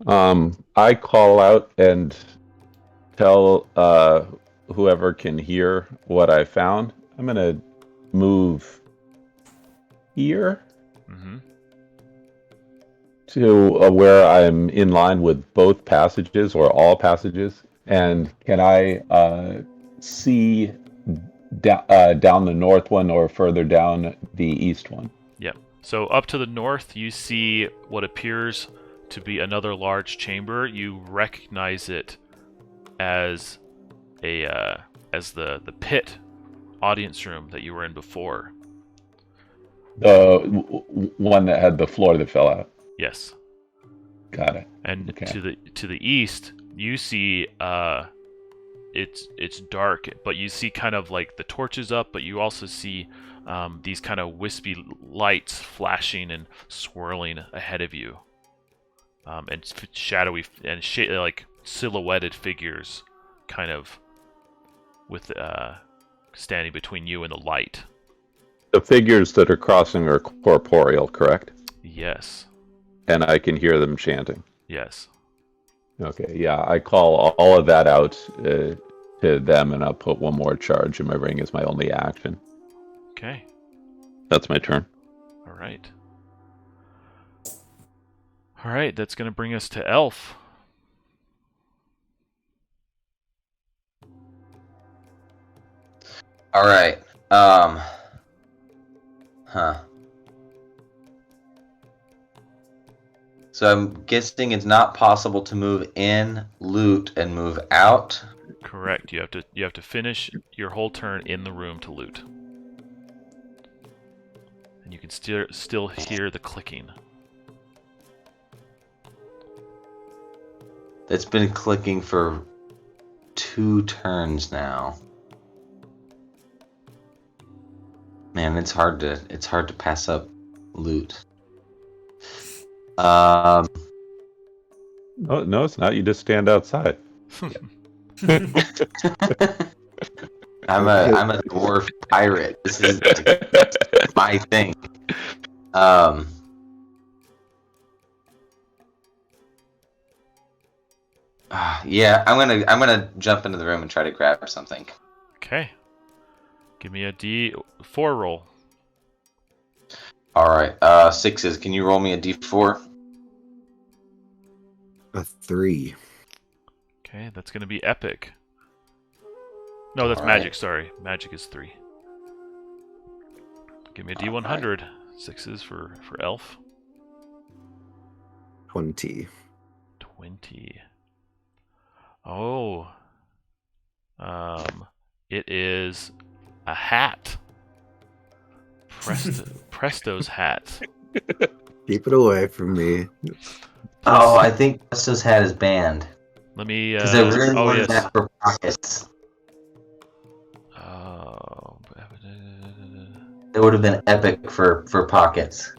I call out and tell whoever can hear what I found. I'm gonna move here to where I'm in line with both passages or all passages. And can I see down the north one or further down the east one? Yep. So up to the north, you see what appears to be another large chamber. You recognize it as the pit audience room that you were in before. The one that had the floor that fell out. Yes. Got it. And Okay. to the east, you see it's dark, but you see kind of like the torches up, but you also see these kind of wispy lights flashing and swirling ahead of you, and shadowy and like silhouetted figures, kind of with standing between you and the light. The figures that are crossing are corporeal, correct? Yes. And I can hear them chanting. Yes. Okay, yeah, I call all of that out to them, and I'll put one more charge in my ring as my only action. Okay. That's my turn. All right. All right, that's going to bring us to Elf. All right. So I'm guessing it's not possible to move in, loot, and move out. Correct. You have to finish your whole turn in the room to loot. And you can still hear the clicking. It's been clicking for 2 turns now. Man, it's hard to pass up loot. No, it's not. You just stand outside. I'm a dwarf pirate. This is like my thing. Yeah, I'm gonna jump into the room and try to grab something. Okay. Give me a D4 roll. All right, 6s. Can you roll me a D4? A 3. Okay, that's going to be epic. No, that's All magic, right. sorry. Magic is 3. Give me a D100. 6s for Elf. 20. 20. Oh. It is a hat. Presto's hat. Keep it away from me. Oh, I think Presto's hat is banned. Let me. Because I really oh wanted yes. that for pockets. Oh. It would have been epic for pockets.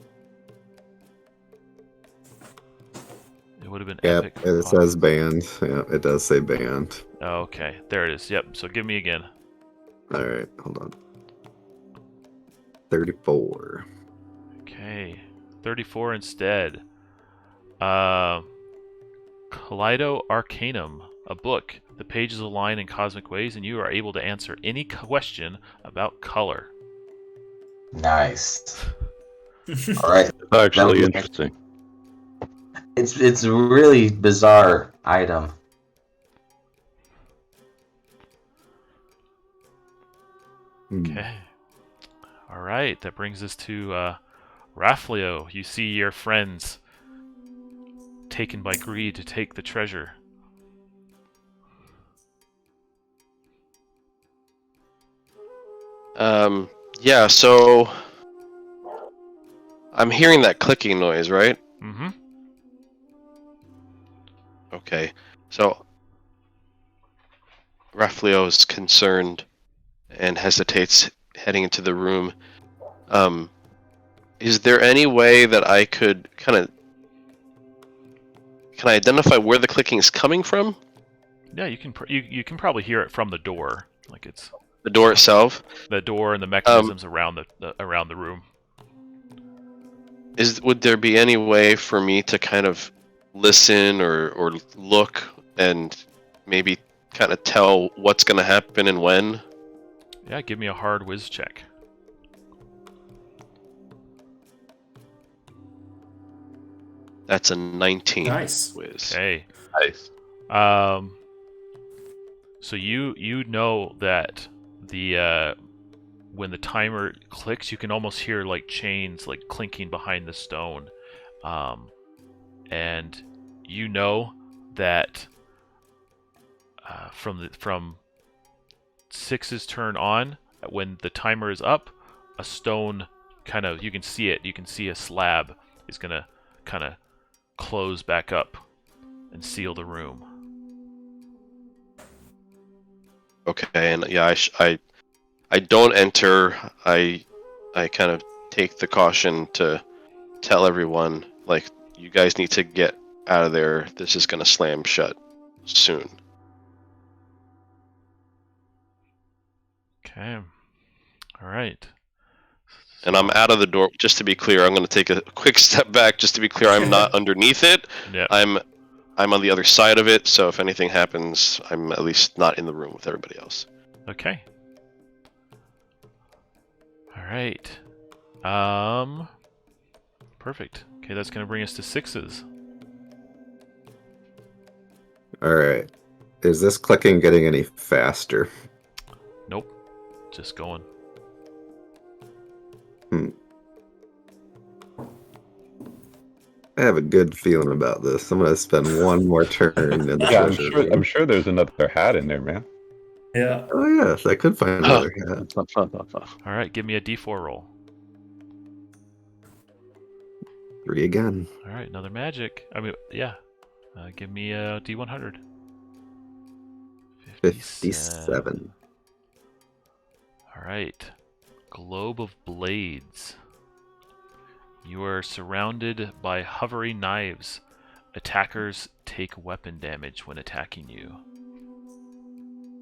It would have been Yep, epic. it says banned. Yeah, it does say banned. Oh, okay, there it is. Yep. So give me again. All right, hold on. 34. Okay, 34 instead. Kaleido Arcanum, a book. The pages align in cosmic ways, and you are able to answer any question about color. Nice. All right. Actually, interesting. It's a really bizarre item. Okay. All right, that brings us to Raflio. You see your friends taken by greed to take the treasure. Yeah, so I'm hearing that clicking noise, right? Mm-hmm. Okay, so Raflio is concerned and hesitates heading into the room. Is there any way that I could can I identify where the clicking is coming from? Yeah, you can you can probably hear it from the door, like it's The door itself? the door and the mechanisms around the room. Would there be any way for me to kind of listen or look and maybe kind of tell what's going to happen and when? Yeah, give me a hard whiz check. That's a 19 Nice. whiz. Okay. Nice. So you know that the when the timer clicks, you can almost hear like chains like clinking behind the stone, and you know that from Six's turn on, when the timer is up, a stone kind of, you can see it. You can see a slab is gonna kind of close back up and seal the room. Okay, and yeah, I don't enter. I kind of take the caution to tell everyone, like, you guys need to get out of there. This is gonna slam shut soon. Okay. All right. And I'm out of the door. Just to be clear, I'm going to take a quick step back. Just to be clear, I'm not underneath it. Yeah. I'm on the other side of it. So if anything happens, I'm at least not in the room with everybody else. Okay. All right. Perfect. Okay, that's going to bring us to sixes. All right. Is this clicking getting any faster? Nope. Just going. I have a good feeling about this. I'm gonna spend one more turn in the Yeah, treasure room. I'm sure there's another hat in there, man. Yeah. Oh yes, I could find another hat. All right, give me a d4 roll. 3 again. All right, another magic. I mean, yeah. Give me a d100. 57. All right. Globe of Blades. You are surrounded by hovering knives. Attackers take weapon damage when attacking you.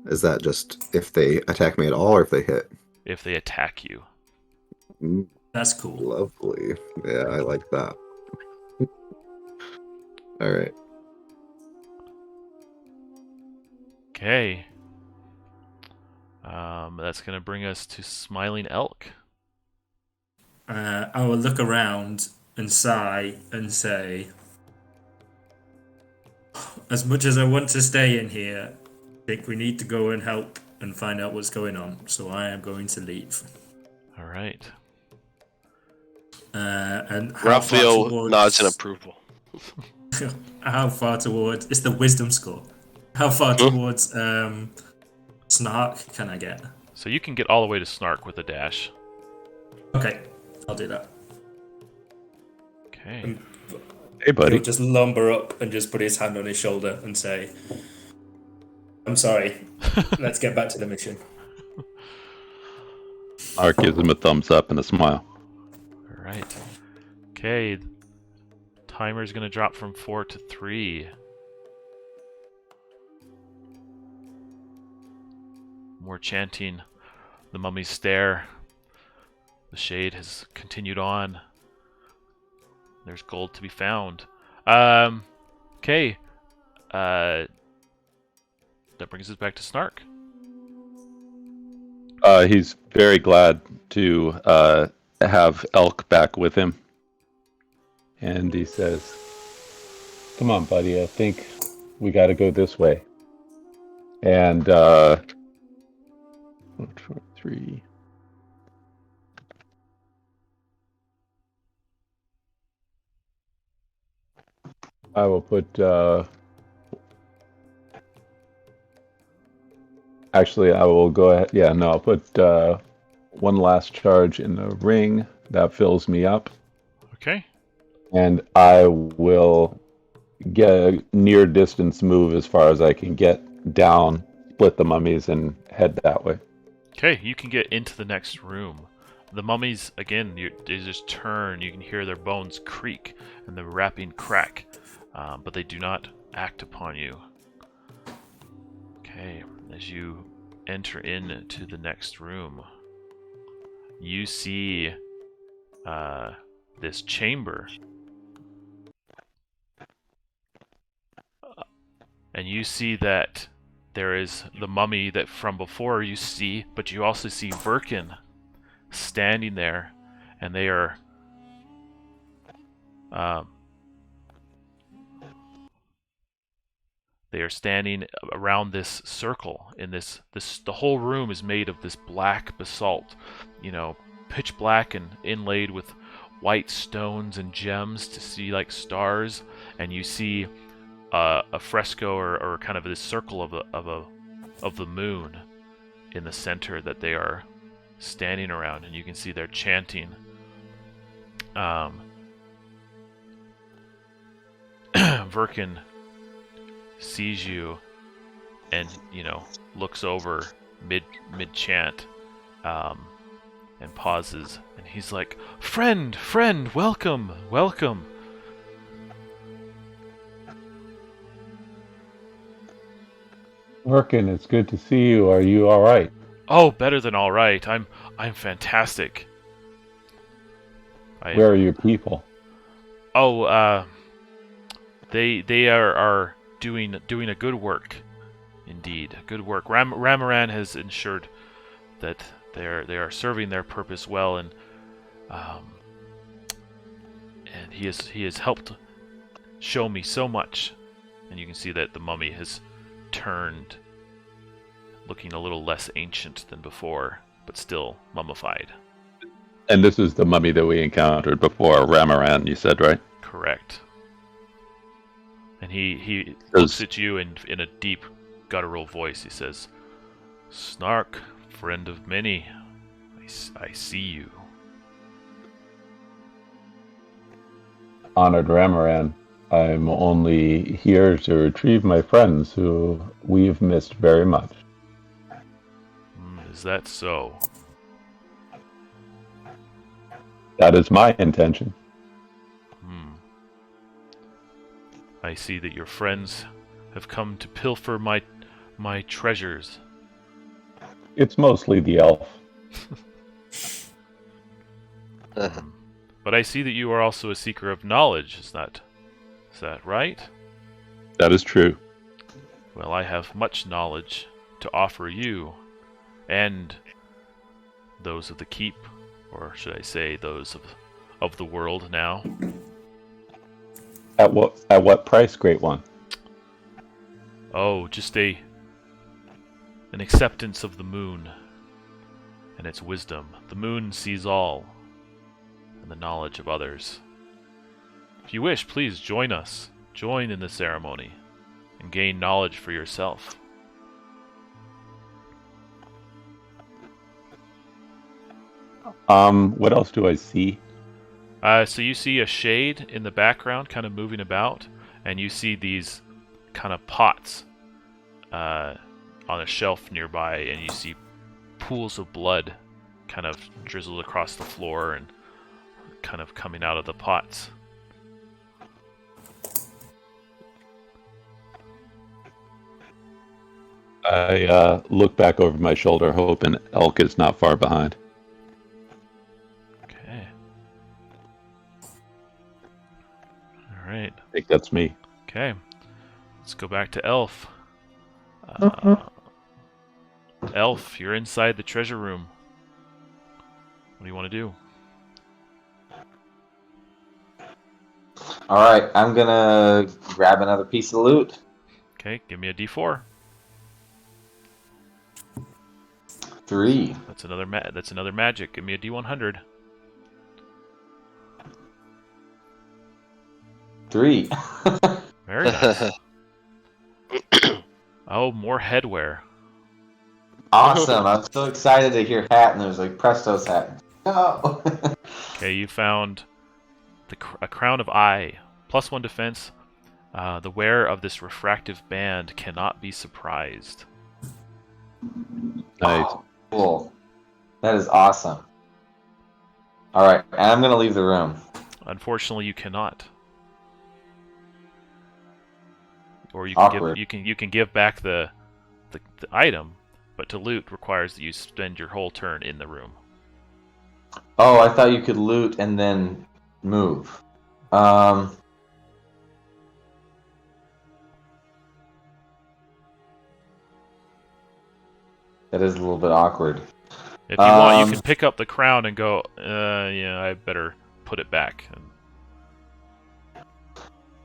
Is that just if they attack me at all or if they hit? If they attack you. That's cool. Lovely. Yeah, I like that. All right. Okay. That's going to bring us to Smiling Elk. I will look around and sigh and say, as much as I want to stay in here, I think we need to go and help and find out what's going on. So I am going to leave. All right. And how Raphael far towards... nods in approval. How far towards... It's the wisdom score. How far towards Snark can I get? So you can get all the way to Snark with a dash. Okay, I'll do that. Okay. Hey, buddy. He'll just lumber up and just put his hand on his shoulder and say, I'm sorry, let's get back to the mission. Art gives him a thumbs up and a smile. All right. Okay. Timer's going to drop from 4 to 3. More chanting. The mummies stare. The shade has continued on. There's gold to be found. Okay. That brings us back to Snark. He's very glad to have Elk back with him. And he says, "Come on, buddy, I think we got to go this way." And 1, 2, 3. I will put actually I will go ahead. Yeah, no, I'll put one last charge in the ring. That fills me up. Okay. And I will get a near distance move as far as I can get down, split the mummies, and head that way. Okay, you can get into the next room. The mummies, again, they just turn. You can hear their bones creak and the wrapping crack, but they do not act upon you. Okay, as you enter into the next room, you see this chamber. And you see that there is the mummy that from before you see, but you also see Verkin standing there, and they are They are standing around this circle. In this, the whole room is made of this black basalt, pitch black and inlaid with white stones and gems to see like stars. And you see a fresco or kind of this circle of the moon in the center that they are standing around, and you can see they're chanting. Verkin sees you and looks over mid chant, and pauses, and he's like, friend, welcome. Verkin, it's good to see you. Are you all right? Oh, better than all right. I'm fantastic. Where are your people? Oh, they are doing a good work, indeed, good work. Ramaran has ensured that they are serving their purpose well, and he has helped show me so much. And you can see that the mummy has turned, looking a little less ancient than before, but still mummified. And this is the mummy that we encountered before, Ramaran, you said, right? Correct. And he looks at you and in a deep, guttural voice, he says, Snark, friend of many, I see you. Honored Ramaran, I'm only here to retrieve my friends who we've missed very much. Is that so? That is my intention. I see that your friends have come to pilfer my treasures. It's mostly the elf. But I see that you are also a seeker of knowledge. Is that right? That is true. Well, I have much knowledge to offer you, and those of the keep, or should I say those of the world now. At what price, Great One? Oh, just an acceptance of the moon and its wisdom. The moon sees all, and the knowledge of others. If you wish, please join us. Join in the ceremony, and gain knowledge for yourself. What else do I see? So you see a shade in the background kind of moving about, and you see these kind of pots on a shelf nearby, and you see pools of blood kind of drizzled across the floor and kind of coming out of the pots. I look back over my shoulder, hoping Elk is not far behind. Okay. Alright. I think that's me. Okay. Let's go back to Elf. Elf, you're inside the treasure room. What do you want to do? Alright, I'm gonna grab another piece of loot. Okay, give me a D4. 3. That's another magic. Give me a D100. 3. Very nice. Oh, more headwear. Awesome. I'm so excited to hear hat, and there's like Presto's hat. No. Okay, you found a crown of eye. +1 defense. The wearer of this refractive band cannot be surprised. Nice. Oh, cool. That is awesome. Alright, and I'm going to leave the room. Unfortunately, you cannot. Or you Awkward. can give back the item, but to loot requires that you spend your whole turn in the room. Oh, I thought you could loot and then move. That is a little bit awkward. If you want, you can pick up the crown and go, yeah, I better put it back.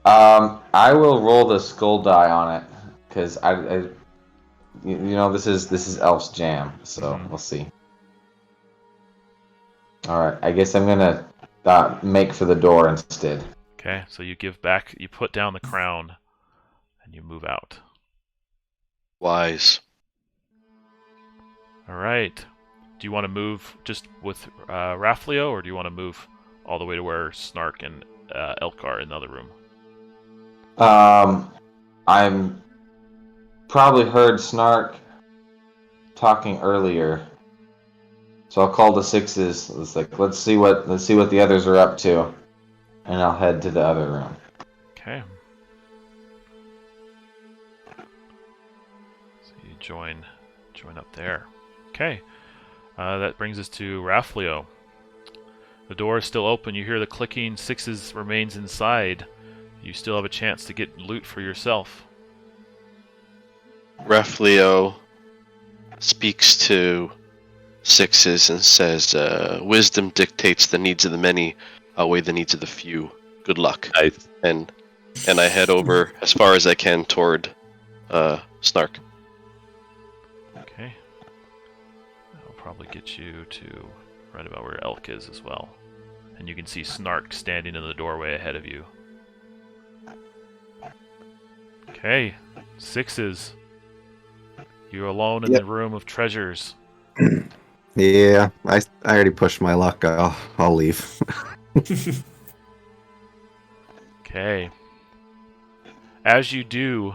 I will roll the skull die on it because this is Elf's jam, so we'll see. All right, I guess I'm gonna make for the door instead. Okay, so you give back, you put down the crown, and you move out. Wise. All right. Do you want to move just with Raflio, or do you want to move all the way to where Snark and Elk are in the other room? I'm probably heard Snark talking earlier, so I'll call the sixes. It's like let's see what the others are up to, and I'll head to the other room. Okay. So you join up there. Okay. That brings us to Raflio. The door is still open. You hear the clicking. Sixes remains inside. You still have a chance to get loot for yourself. Raflio speaks to Sixes and says, "Wisdom dictates the needs of the many outweigh the needs of the few. Good luck." Nice. And I head over as far as I can toward Snark. Okay. That'll probably get you to right about where Elk is as well. And you can see Snark standing in the doorway ahead of you. Okay. Sixes. You're alone in the room of treasures. Yeah, I already pushed my luck. I'll leave. Okay. As you do,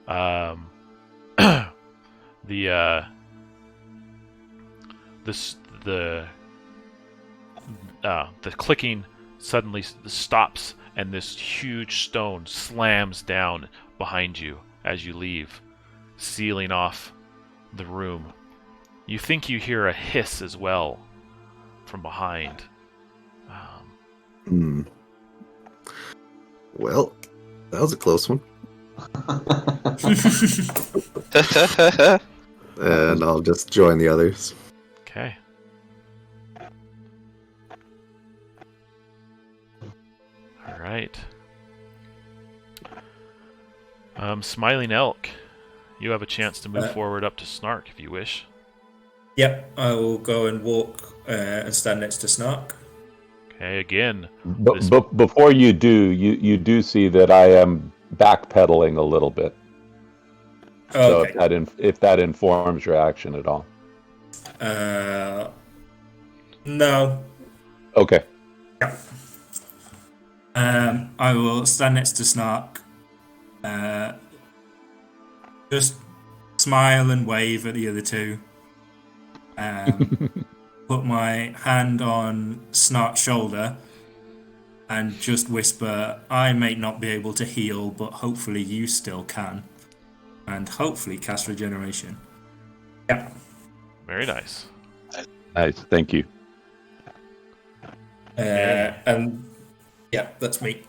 the clicking suddenly stops, and this huge stone slams down behind you as you leave, sealing off the room. You think you hear a hiss as well from behind. Well, that was a close one. And I'll just join the others. Okay. All right. Smiling Elk, you have a chance to move forward up to Snark if you wish. Yep, I will go and walk and stand next to Snark. Okay, again. Before you do, you do see that I am backpedaling a little bit. Okay. So if that informs your action at all. No. Okay. Yeah. I will stand next to Snark. Just smile and wave at the other two. Put my hand on Snark's shoulder and just whisper, "I may not be able to heal, but hopefully you still can." And hopefully cast regeneration. Yeah. Very nice. Nice. Thank you. And yeah, that's me.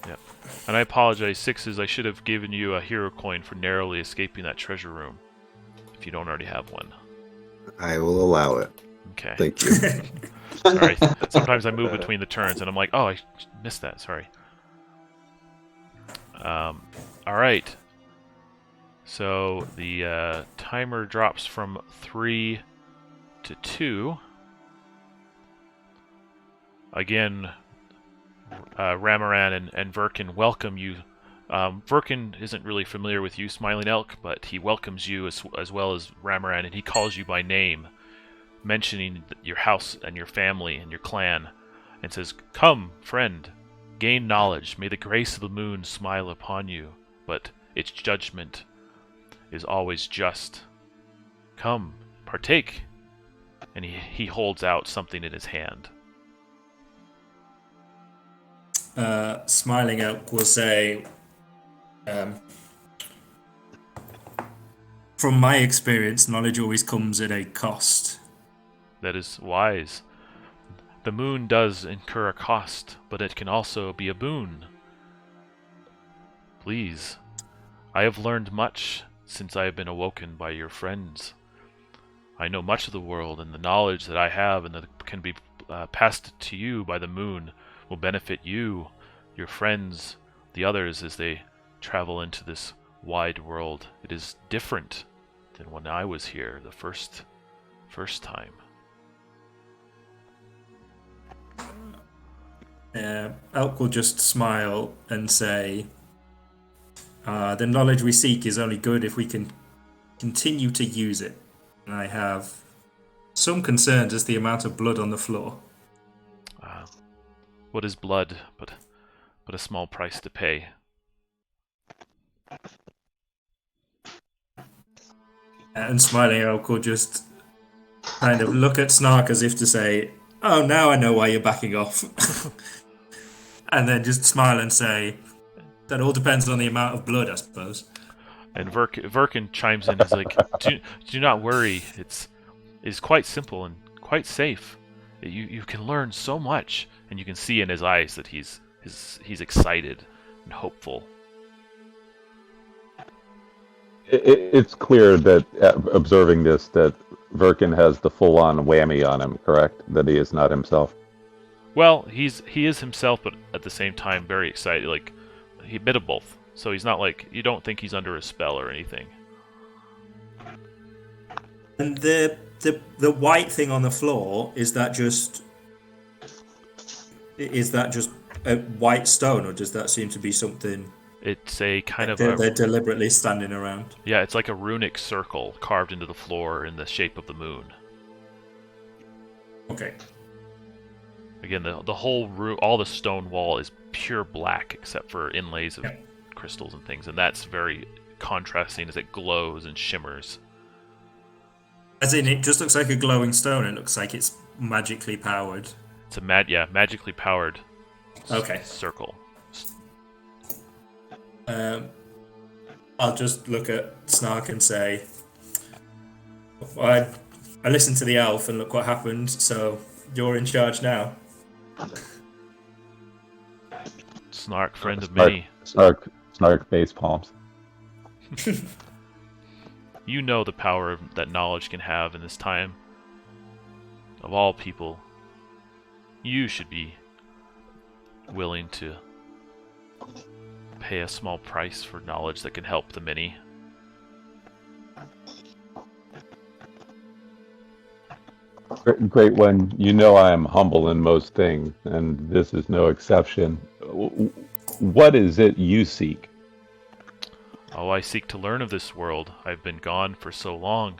Yep. And I apologize, Sixes. I should have given you a hero coin for narrowly escaping that treasure room, if you don't already have one. I will allow it. Okay. Thank you. Sorry. Sometimes I move between the turns, and I'm like, oh, I missed that. Sorry. All right. So the timer drops from 3 to 2. Again, Ramaran and Verkin welcome you. Verkin isn't really familiar with you, Smiling Elk, but he welcomes you as well as Ramaran, and he calls you by name, mentioning your house and your family and your clan, and says, "Come, friend, gain knowledge. May the grace of the moon smile upon you, but its judgment is always just. Come, partake." And he holds out something in his hand. Smiling Elk will say, from my experience, knowledge always comes at a cost. That is wise. The moon does incur a cost, but it can also be a boon. Please, I have learned much since I have been awoken by your friends. I know much of the world, and the knowledge that I have and that can be passed to you by the moon will benefit you, your friends, the others as they travel into this wide world. It is different than when I was here the first time. Elk will just smile and say, the knowledge we seek is only good if we can continue to use it. And I have some concerns as the amount of blood on the floor. What is blood but a small price to pay? And smiling Elk will just kind of look at Snark as if to say, oh, now I know why you're backing off. And then just smile and say, that all depends on the amount of blood, I suppose. And Verkin chimes in. He's like, do not worry. It's quite simple and quite safe. You can learn so much, and you can see in his eyes that he's excited and hopeful. It's clear that observing this, that Verkin has the full-on whammy on him. Correct? That he is not himself. Well, he is himself, but at the same time very excited. Like, he a bit of both. So he's not like, you don't think he's under a spell or anything. And the white thing on the floor, is that just a white stone, or does that seem to be something? It's a kind of they're deliberately standing around. Yeah, it's like a runic circle carved into the floor in the shape of the moon. Okay. Again, the whole room, all the stone wall is pure black except for inlays of crystals and things, and that's very contrasting as it glows and shimmers. As in, it just looks like a glowing stone. It looks like it's magically powered. It's a magically powered circle. I'll just look at Snark and say, I listened to the elf and look what happened, so you're in charge now. Snark, friend of many. Snark face palms. You know the power that knowledge can have in this time. Of all people, you should be willing to pay a small price for knowledge that can help the many. Great one. You know I am humble in most things, and this is no exception. What is it you seek? Oh, I seek to learn of this world. I've been gone for so long.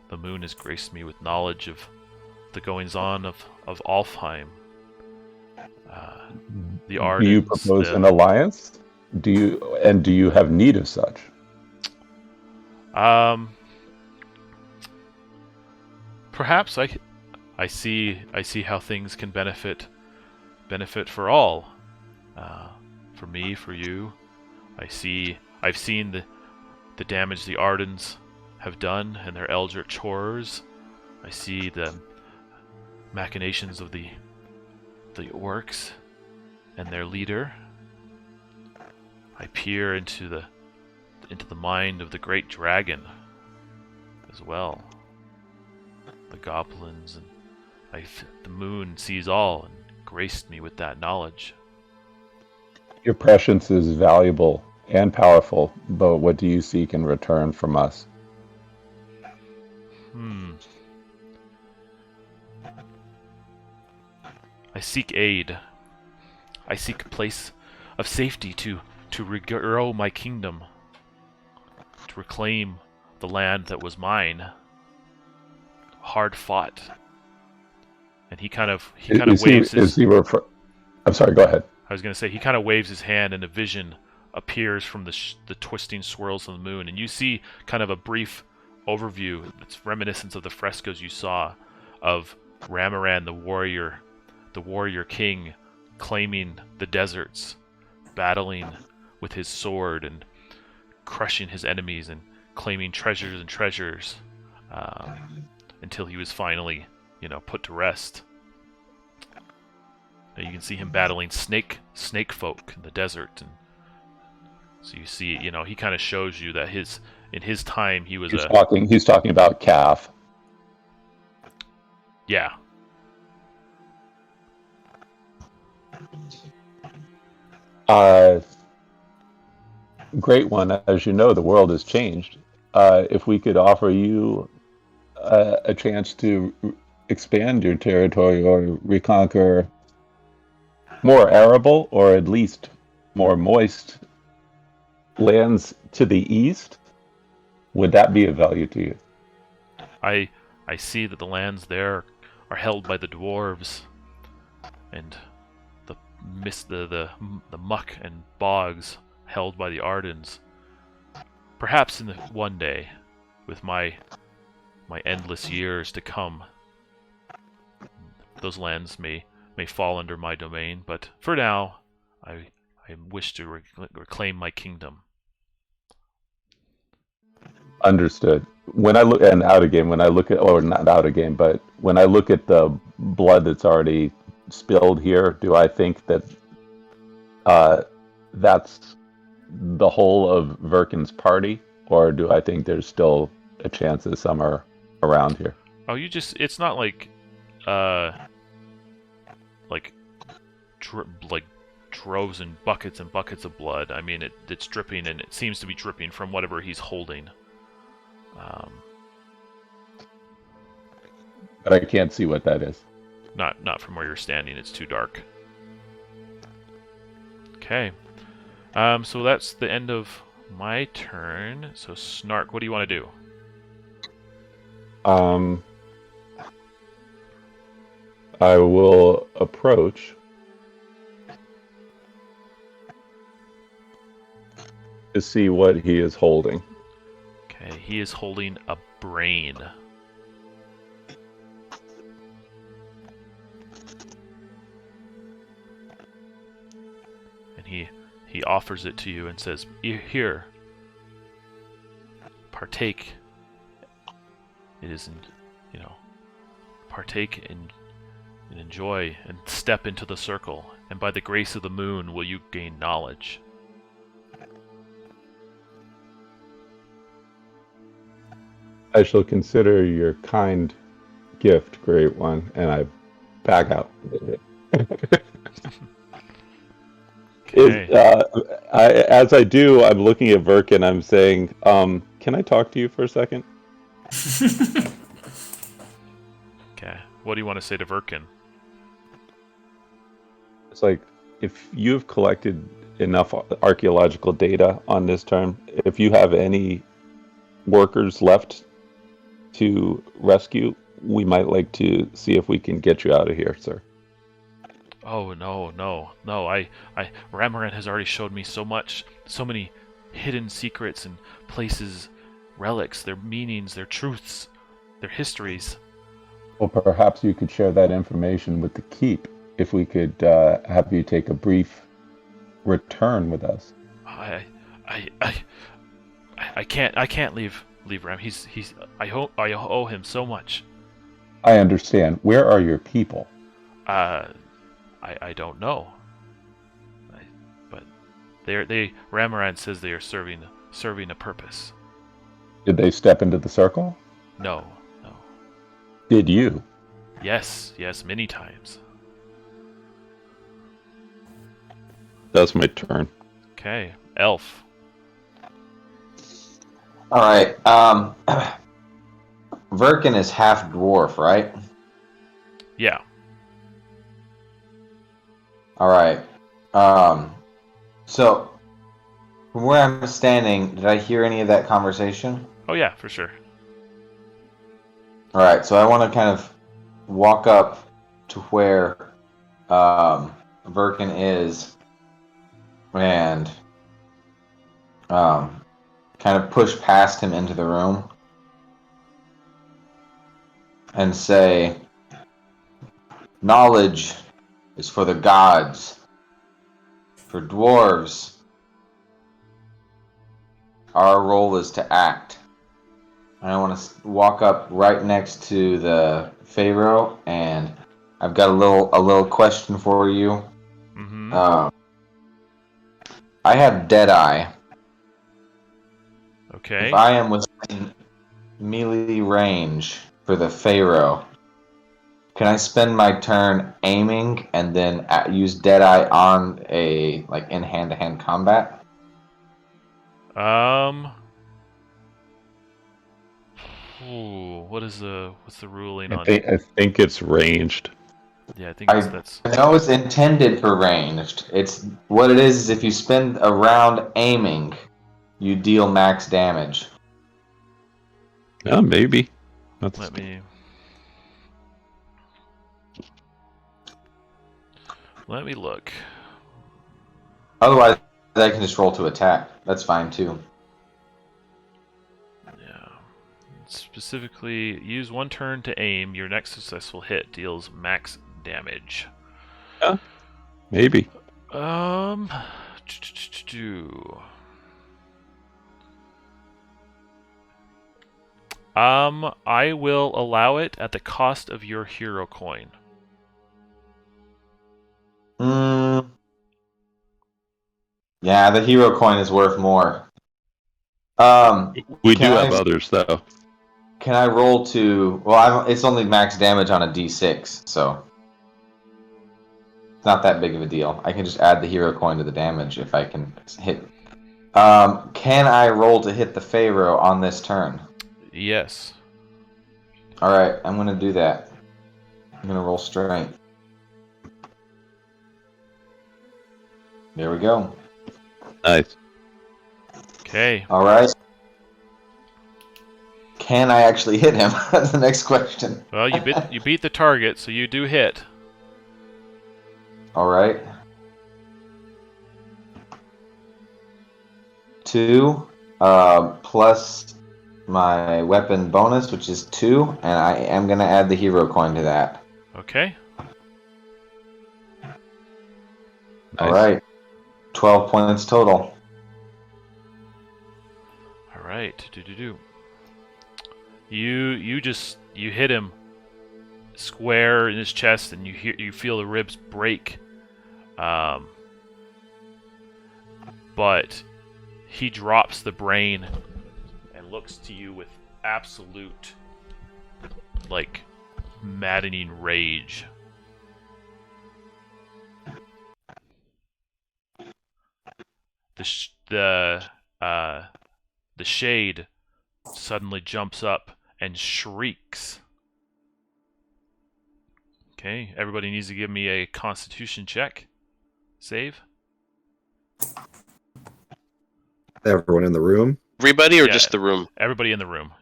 The moon has graced me with knowledge of the goings-on of Alfheim. The Ardens. Do you propose an alliance? Do you have need of such? Perhaps I see how things can benefit for all. For me, for you. I've seen the damage the Ardens have done and their eldritch horrors. I see the machinations of the orcs and their leader. I peer into the mind of the great dragon as well. The goblins, and the moon sees all and graced me with that knowledge. Your prescience is valuable and powerful, but what do you seek in return from us? I seek aid. I seek a place of safety to regrow my kingdom, to reclaim the land that was mine. Hard fought. And he kind of waves his... I'm sorry, go ahead. I was going to say, he kind of waves his hand and a vision appears from the twisting swirls of the moon. And you see kind of a brief overview that's reminiscent of the frescoes you saw of Ramaran, the warrior king, claiming the deserts, battling with his sword and crushing his enemies and claiming treasures and treasures until he was finally, put to rest. Now you can see him battling snake folk in the desert, and so you see, he kind of shows you that in his time he was He's talking about Calf. Yeah. Great one. As you know, the world has changed. If we could offer you a chance to expand your territory or reconquer more arable or at least more moist lands to the east, would that be of value to you? I see that the lands there are held by the dwarves, and the the muck and bogs held by the Ardens. Perhaps in one day, with my endless years to come, those lands may fall under my domain. But for now, I wish to reclaim my kingdom. Understood. When I look and out of game, when I look at, or not out of game, but when I look at the blood that's already spilled here, do I think that that's the whole of Verkin's party, or do I think there's still a chance that some are around here? Oh, it's not like droves and buckets of blood. I mean, it's dripping, and it seems to be dripping from whatever he's holding. But I can't see what that is. Not from where you're standing. It's too dark. Okay. So that's the end of my turn. So Snark, what do you want to do? I will approach to see what he is holding. Okay, he is holding a brain. And he offers it to you and says, "Here, partake. It isn't, partake and enjoy and step into the circle, and by the grace of the moon will you gain knowledge." I shall consider your kind gift, Great One, and I back out. Okay. As I do, I'm looking at Verkin. I'm saying, "Can I talk to you for a second?" Okay. What do you want to say to Verkin? It's like, if you've collected enough archaeological data on this term, if you have any workers left to rescue, we might like to see if we can get you out of here, sir. Oh, no. Ramaran has already showed me so much, so many hidden secrets and places, relics, their meanings, their truths, their histories. Well, perhaps you could share that information with the keep if we could have you take a brief return with us. I can't leave Ram. I owe him so much. I understand. Where are your people? I don't know. But Ramaran says they are serving a purpose. Did they step into the circle? No. Did you? Yes, many times. That's my turn. Okay, Elf. All right. Verkin is half dwarf, right? Yeah. All right. So from where I'm standing, did I hear any of that conversation? Oh yeah, for sure. All right. So I want to kind of walk up to where Verkin is and kind of push past him into the room and say, "Knowledge is for the gods. For dwarves, our role is to act." And I want to walk up right next to the Pharaoh, and I've got a little question for you. Mm-hmm. I have Deadeye. Okay. If I am within melee range for the Pharaoh, can I spend my turn aiming and then use Deadeye on in hand-to-hand combat? What's the ruling I on? think it's ranged. Yeah, I think that's. I know it's intended for ranged. It's what it is if you spend a round aiming, you deal max damage. Yeah, maybe. Let me look. Otherwise, I can just roll to attack. That's fine too. Yeah. Specifically, use 1 turn to aim. Your next successful hit deals max damage. Yeah, maybe. I will allow it at the cost of your hero coin. Yeah, the hero coin is worth more. We do have others though. Can I roll to? Well, it's only max damage on a D6, so it's not that big of a deal. I can just add the hero coin to the damage if I can hit. Can I roll to hit the Pharaoh on this turn? Yes. All right, I'm gonna do that. I'm gonna roll strength. There we go. Nice. Okay. All right. Can I actually hit him? That's the next question. Well, you beat the target, so you do hit. All right. 2 plus my weapon bonus, which is 2, and I am gonna add the hero coin to that. Okay. All right. 12 points total. All right. You hit him square in his chest, and you feel the ribs break. But he drops the brain and looks to you with absolute, maddening rage. The shade suddenly jumps up and shrieks. Okay, everybody needs to give me a Constitution check. Save. Everyone in the room? Everybody or Yeah. just the room? Everybody in the room.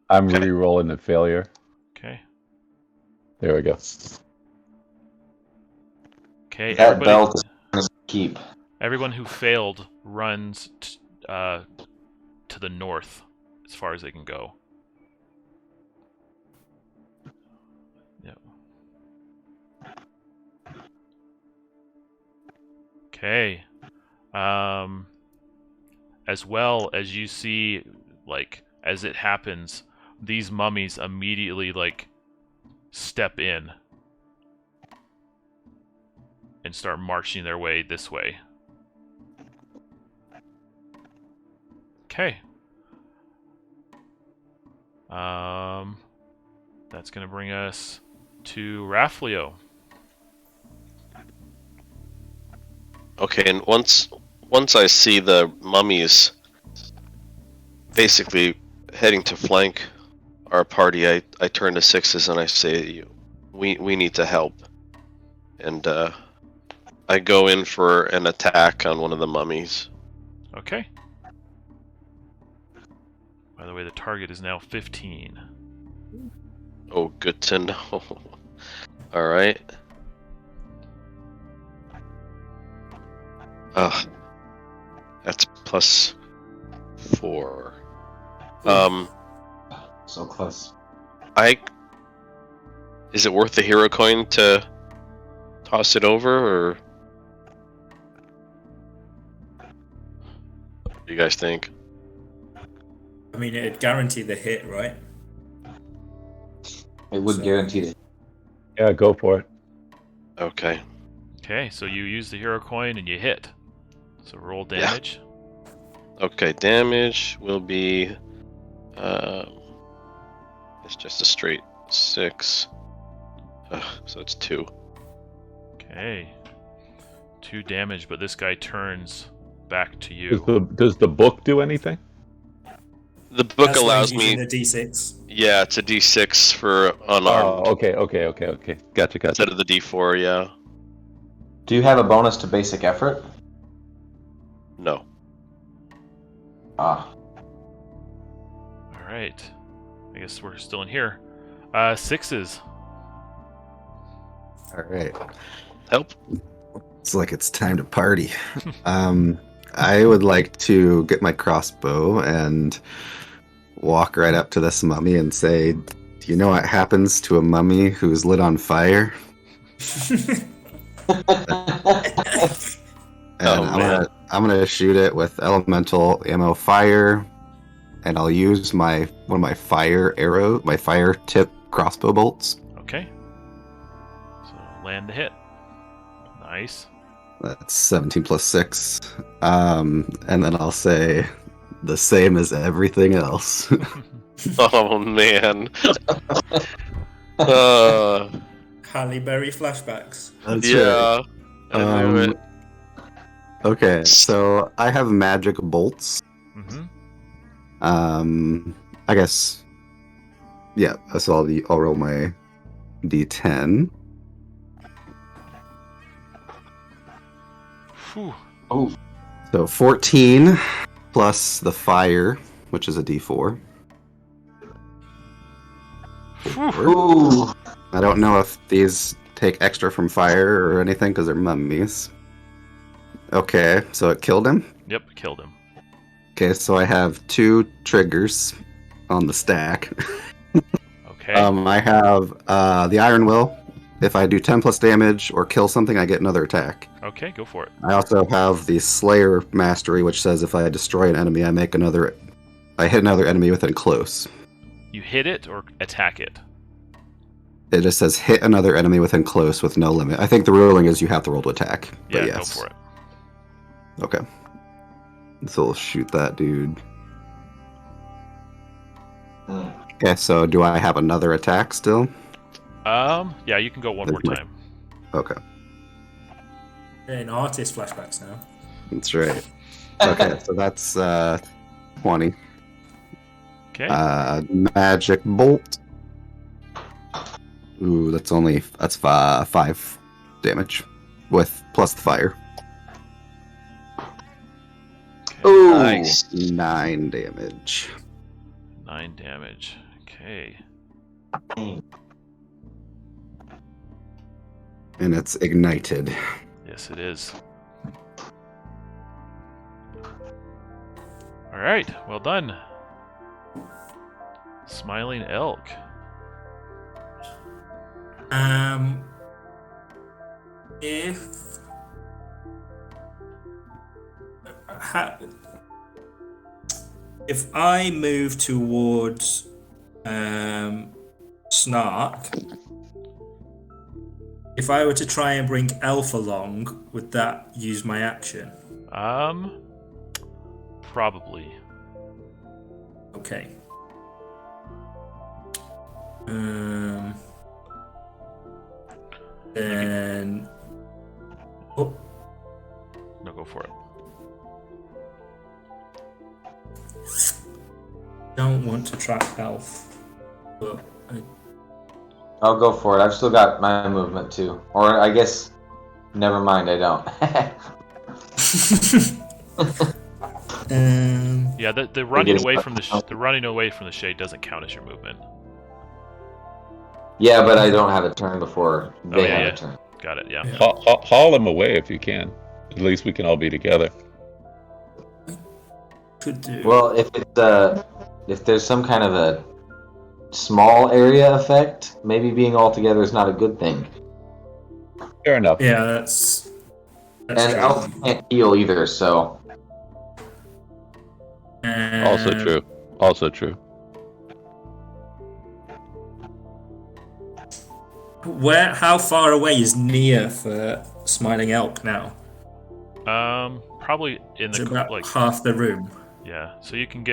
I'm Okay. re-rolling the failure. Okay. There we go. Okay. That belt is gonna keep. Everyone who failed runs to the north as far as they can go. Yep. Okay. As well as you see, as it happens, these mummies immediately, step in and start marching their way this way. Okay. That's gonna bring us to Raflio. Okay, and once I see the mummies basically heading to flank our party, I turn to Sixes and I say, we need to help. And I go in for an attack on one of the mummies. Okay. By the way, the target is now 15. Oh, good to know. Alright. That's +4. So close. Is it worth the hero coin to toss it over, or what do you guys think? I mean, it'd guarantee the hit, right? It would guarantee it. Yeah, go for it. Okay. Okay, so you use the hero coin and you hit. So roll damage. Okay, damage will be it's just a straight 6. So it's 2. Okay. 2 damage, but this guy turns back to you. Does the book do anything? The book That's why allows he's me. using a D6. Yeah, it's a D6 for unarmed. Oh, okay. Gotcha. Instead of the D4, yeah. Do you have a bonus to basic effort? No. Ah. All right. I guess we're still in here. 6s. All right. Help. It's like it's time to party. I would like to get my crossbow and walk right up to this mummy and say, "Do you know what happens to a mummy who's lit on fire?" And I'm gonna shoot it with elemental ammo fire, and I'll use one of my fire tip crossbow bolts. Okay. So land the hit. Nice. That's 17 plus 6. And then I'll say the same as everything else. Oh man. Halle Berry flashbacks. That's Yeah. I knew it. Okay, so I have magic bolts. Mm-hmm. I guess. Yeah, so I'll roll my d10. Whew. Oh. So 14 plus the fire, which is a d4. Ooh. I don't know if these take extra from fire or anything because they're mummies. Okay, so it killed him? Yep, killed him. Okay, so I have 2 triggers on the stack. Okay. I have the Iron Will. If I do 10 plus damage or kill something, I get another attack. Okay, go for it. I also have the Slayer Mastery, which says if I destroy an enemy, I hit another enemy within close. You hit it or attack it? It just says hit another enemy within close with no limit. I think the ruling is you have to roll to attack. Yeah, but yes. go for it. Okay. So we'll shoot that dude. Okay, so do I have another attack still? Yeah, you can go one more time. Okay. In artist flashbacks now. That's right. Okay, so that's 20. Okay. Magic bolt. Ooh, that's 5 damage with plus the fire. Ooh. Nice. 9 damage. 9 damage. Okay. And it's ignited. Yes, it is. All right. Well done. Smiling elk. If I move towards Snark, if I were to try and bring Elf along, would that use my action? Probably. Okay. Then. Oh, No, go for it. don't want to track Elf. But I'll go for it. I've still got my movement too. Or I guess, never mind, I don't. Yeah, the running away from the shade doesn't count as your movement. Yeah, but I don't have a turn before they have a turn. Got it. Yeah. Haul him away if you can. At least we can all be together. could do. Well, if there's some kind of a small area effect, maybe being all together is not a good thing. Fair enough. Yeah, that's And true. Elf can't heal either, so Also true. Also true. How far away is Nia for Smiling Elk now? Probably in It's the about half the room. Yeah, so you can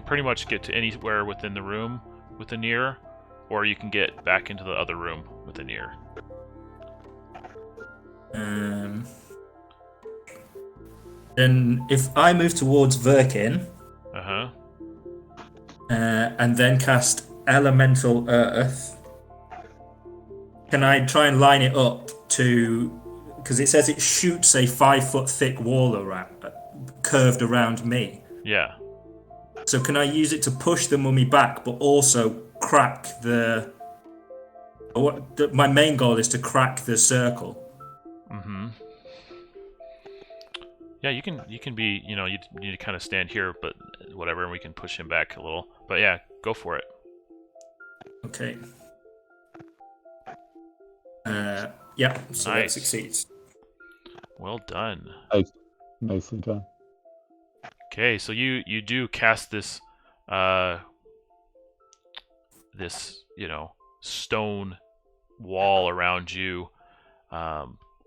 pretty much get to anywhere within the room with the near, or you can get back into the other room with the near. Then if I move towards Verkin, Uh-huh. and then cast Elemental Earth, can I try and line it up to... Because it says it shoots a 5-foot thick wall curved around me. Yeah. So can I use it to push the mummy back, but also crack the... My main goal is to crack the circle. Mm-hmm. Yeah, you can be, you need to kind of stand here, but whatever, and we can push him back a little. But yeah, go for it. Okay. Yeah, so Nice. that succeeds. Well done. Nice. Nicely done. Okay, so you do cast this stone wall around you,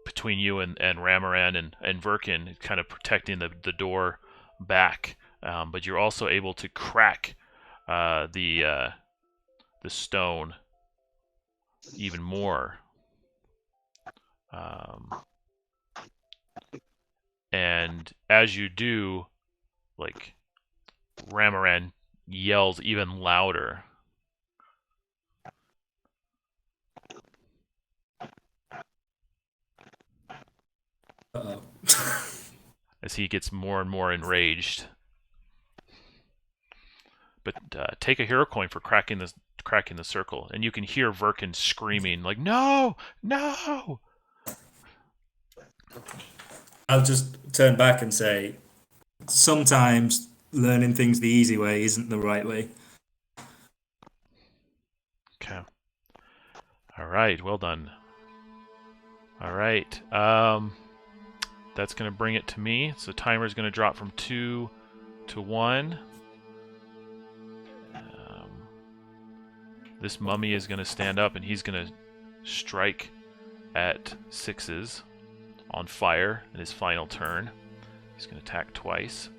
between you and Ramaran and Verkin, kind of protecting the door back. But you're also able to crack the stone even more. And as you do, like, Ramaran yells even louder. Uh-oh. As he gets more and more enraged. But take a hero coin for cracking the circle, and you can hear Verkin screaming like, "No, no!" I'll just turn back and say, sometimes learning things the easy way isn't the right way. Okay. All right. Well done. All right. That's going to bring it to me. So timer's going to drop from 2 to 1. This mummy is going to stand up, and he's going to strike at 6s on fire in his final turn. He's going to attack twice.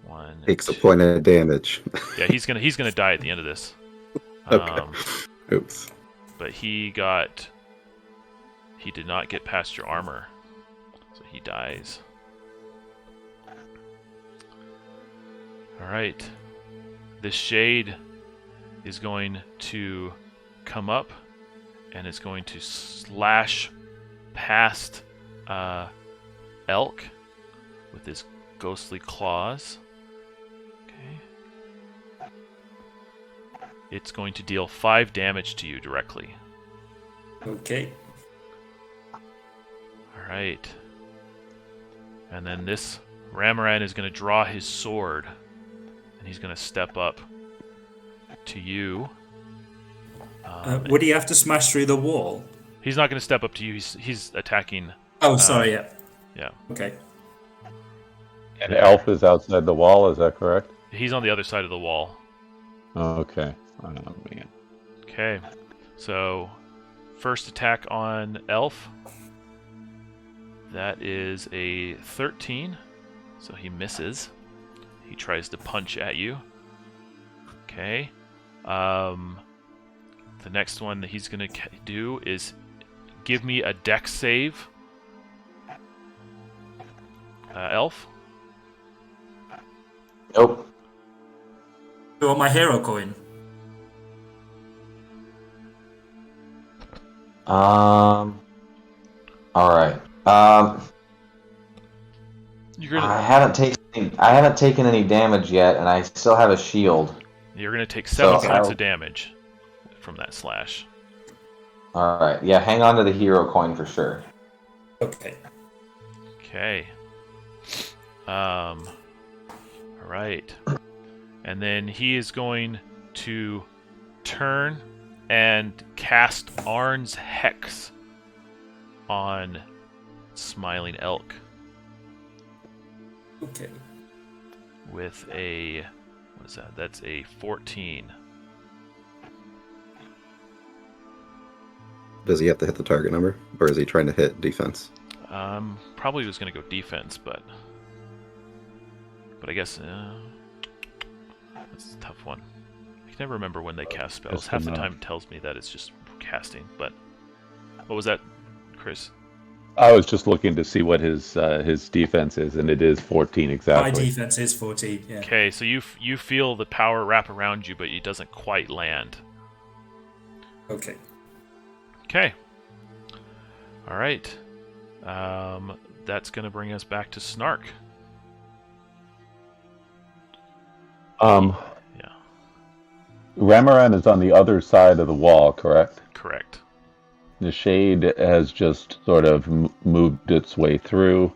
1. Takes a point of damage. Yeah, he's gonna die at the end of this. Okay. Oops. But he did not get past your armor, so he dies. All right. This shade is going to come up and is going to slash past Elk with his ghostly claws. Okay. It's going to deal 5 damage to you directly. Okay. Alright. And then this Ramaran is going to draw his sword, and he's going to step up to you. Would he have to smash through the wall? He's not going to step up to you. He's attacking. Oh, sorry, yeah. Yeah. Okay. And Elf is outside the wall, is that correct? He's on the other side of the wall. Oh, okay. Oh, man. Okay. So, first attack on Elf. That is a 13. So he misses. He tries to punch at you. Okay. The next one that he's going to do is give me a dex save. Elf? Nope. You want my hero coin? All right. You're gonna, I haven't taken any damage yet, and I still have a shield. You're going to take 7 So points of damage from that slash. All right. Yeah, hang on to the hero coin for sure. Okay. Okay. All right. And then he is going to turn and cast Arn's Hex on Smiling Elk Okay. with a... what is that? That's a 14. Does he have to hit the target number, or is he trying to hit defense? Probably was going to go defense, but I guess that's a tough one. I can never remember when they cast spells. Half the time it tells me that it's just casting, but what was that, Chris? I was just looking to see what his defense is, and it is 14 My exactly. defense is 14. Yeah. Okay, so you feel the power wrap around you, but it doesn't quite land. Okay. Okay. All right. That's going to bring us back to Snark. Yeah. Ramaran is on the other side of the wall, correct? Correct. The shade has just sort of moved its way through.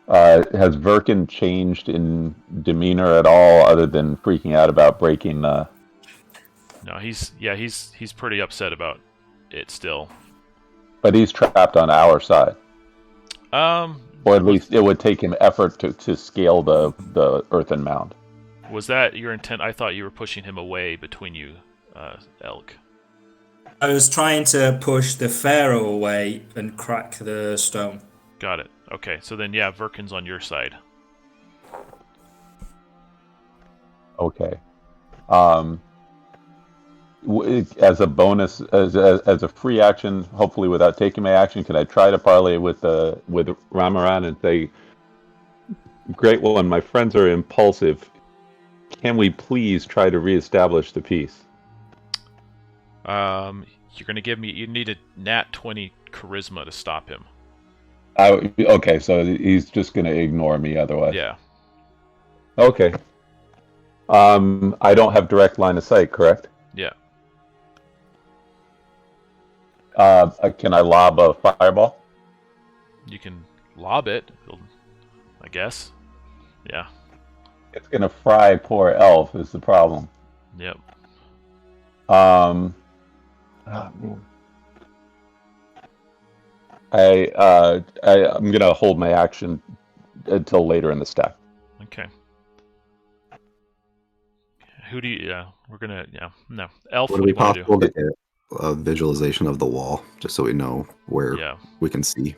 Has Verkin changed in demeanor at all, other than freaking out about breaking the... No, he's pretty upset about it still. But he's trapped on our side. Or at least it would take him effort to scale the earthen mound. Was that your intent? I thought you were pushing him away between you, Elk. I was trying to push the pharaoh away and crack the stone. Got it. Okay, so then yeah, Verkin's on your side. Okay. As a bonus, as a free action, hopefully without taking my action, can I try to parlay with Ramaran and say, "Great one, my friends are impulsive. Can we please try to reestablish the peace?" You're gonna give me. You need a nat 20 charisma to stop him. Okay, so he's just gonna ignore me otherwise. Yeah. Okay. I don't have direct line of sight, correct? Yeah. Can I lob a fireball? You can lob it, I guess. Yeah. It's gonna fry poor Elf is the problem. Yep. Oh, man. I'm gonna hold my action until later in the stack. Okay. Who do you? Yeah, we're gonna. Yeah, no. Elf. Would What it do be you want to do? possible to get a visualization of the wall, just so we know where we can see?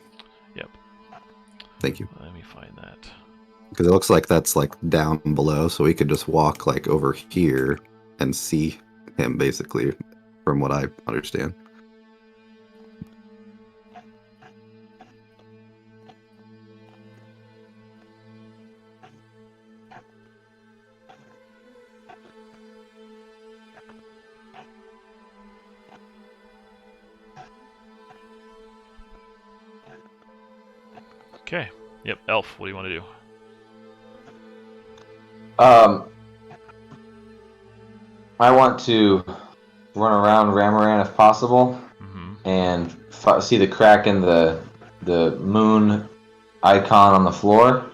Yep. Thank you. Let me find that. Because it looks like that's like down below, so we could just walk like over here and see him, basically, from what I understand. Okay. Yep. Elf. What do you want to do? I want to run around Ramaran if possible, and see the crack in the moon icon on the floor,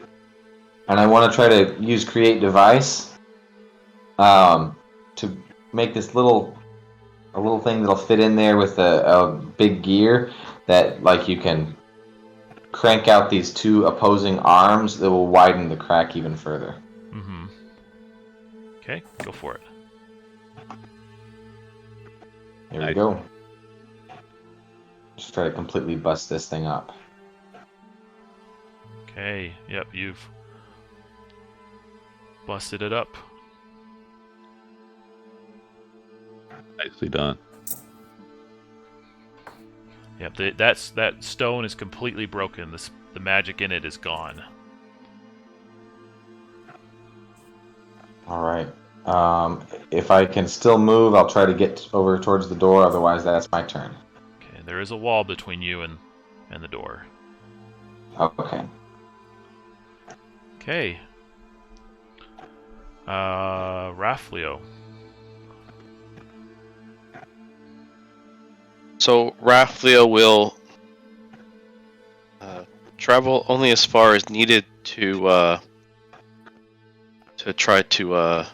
and I want to try to use Create Device to make this little thing that'll fit in there with a big gear that, like, you can crank out these two opposing arms that will widen the crack even further. Okay, go for it. Here we go. Just try to completely bust this thing up. Okay, yep, you've busted it up. Nicely done. Yep, that stone is completely broken. The magic in it is gone. All right. If I can still move, I'll try to get over towards the door. Otherwise, that's my turn. Okay, there is a wall between you and the door. Okay. Okay. Raflio. So Raflio will travel only as far as needed to try to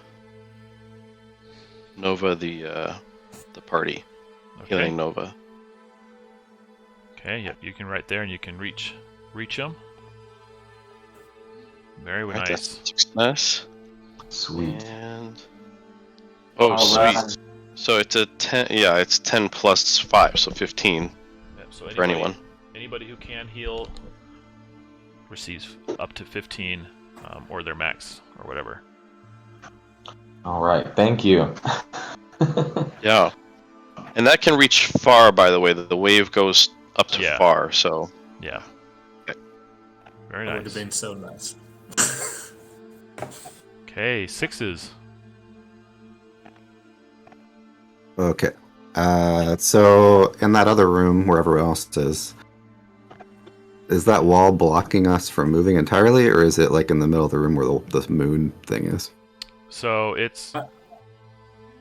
Nova the party, healing Nova. Okay, yep, you can right there, and you can reach him. Very Right, nice. that's a success. Sweet. And All right. sweet. So it's a 10. Yeah, it's 10 plus 5, so 15 Yep, so for anyone. Anybody who can heal receives up to 15, or their max, or whatever. All right. Thank you. Yeah, and that can reach far. By the way, the wave goes up to Yeah. far. So Yeah. Very That would nice. have been so nice. Okay, 6s. Okay. So in that other room where everyone else is that wall blocking us from moving entirely, or is it like in the middle of the room where the moon thing is? So it's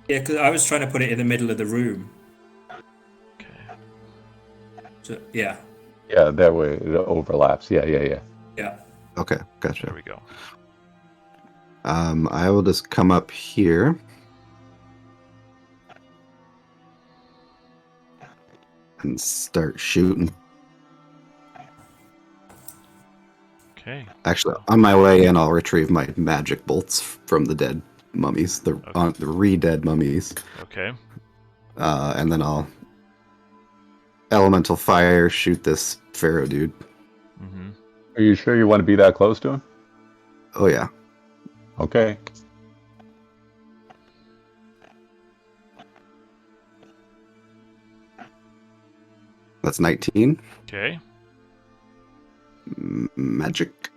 Yeah, because I was trying to put it in the middle of the room. okay. So, yeah. Yeah, that way it overlaps. Yeah. Yeah. Okay, gotcha. There we go. I will just come up here. And start shooting. Okay. Actually, on my way in, I'll retrieve my magic bolts from the dead mummies, the re-dead mummies. Okay. And then I'll elemental fire shoot this pharaoh dude. Mm-hmm. Are you sure you want to be that close to him? Oh yeah. Okay. That's 19. Okay. Magic.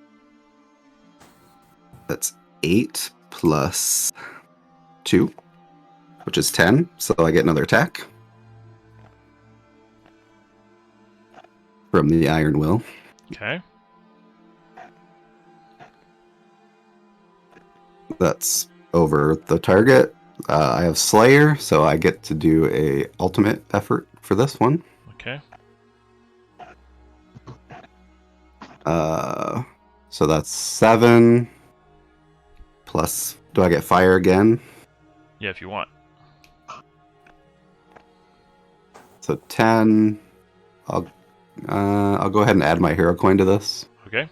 That's 8 plus 2, which is 10. So I get another attack from the Iron Will. Okay. That's over the target. I have Slayer, so I get to do a ultimate effort for this one. Okay. So that's 7 plus. Do I get fire again? Yeah, if you want. So 10. I'll go ahead and add my hero coin to this. Okay.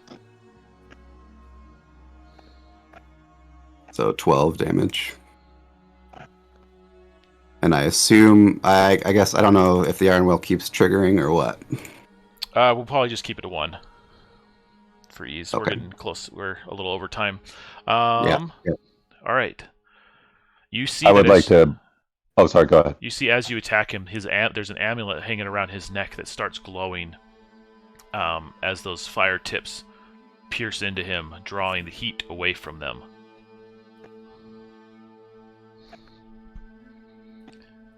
So 12 damage. And I assume I guess I don't know if the Iron Will keeps triggering or what. We'll probably just keep it to 1 for ease. Okay. We're getting close. We're a little over time. Yeah. All right. You see. I would like to. Oh, sorry. Go ahead. You see, as you attack him, there's an amulet hanging around his neck that starts glowing as those fire tips pierce into him, drawing the heat away from them.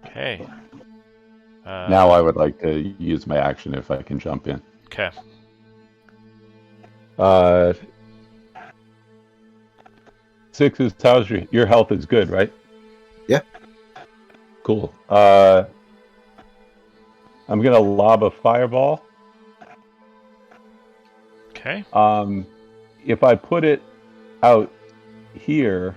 Okay. Now I would like to use my action if I can jump in. Okay. Sixes, how's your health is good, right? Yeah. Cool. I'm gonna lob a fireball. Okay. If I put it out here,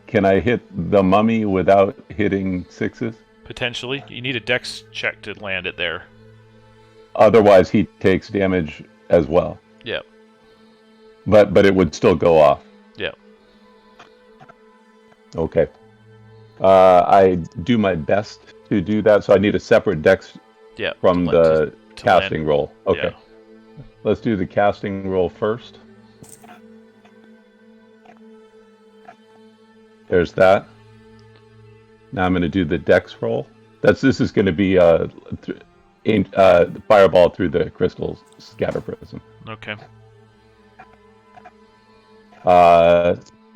can I hit the mummy without hitting 6s? Potentially. You need a dex check to land it there. Otherwise, he takes damage as well. Yep. But it would still go off. Yep. Okay. I do my best to do that, so I need a separate dex Yep. from the to casting land. roll. Okay. Yeah. Let's do the casting roll first. There's that. Now I'm going to do the dex roll. This is going to be fireball through the crystal scatter prism. Okay.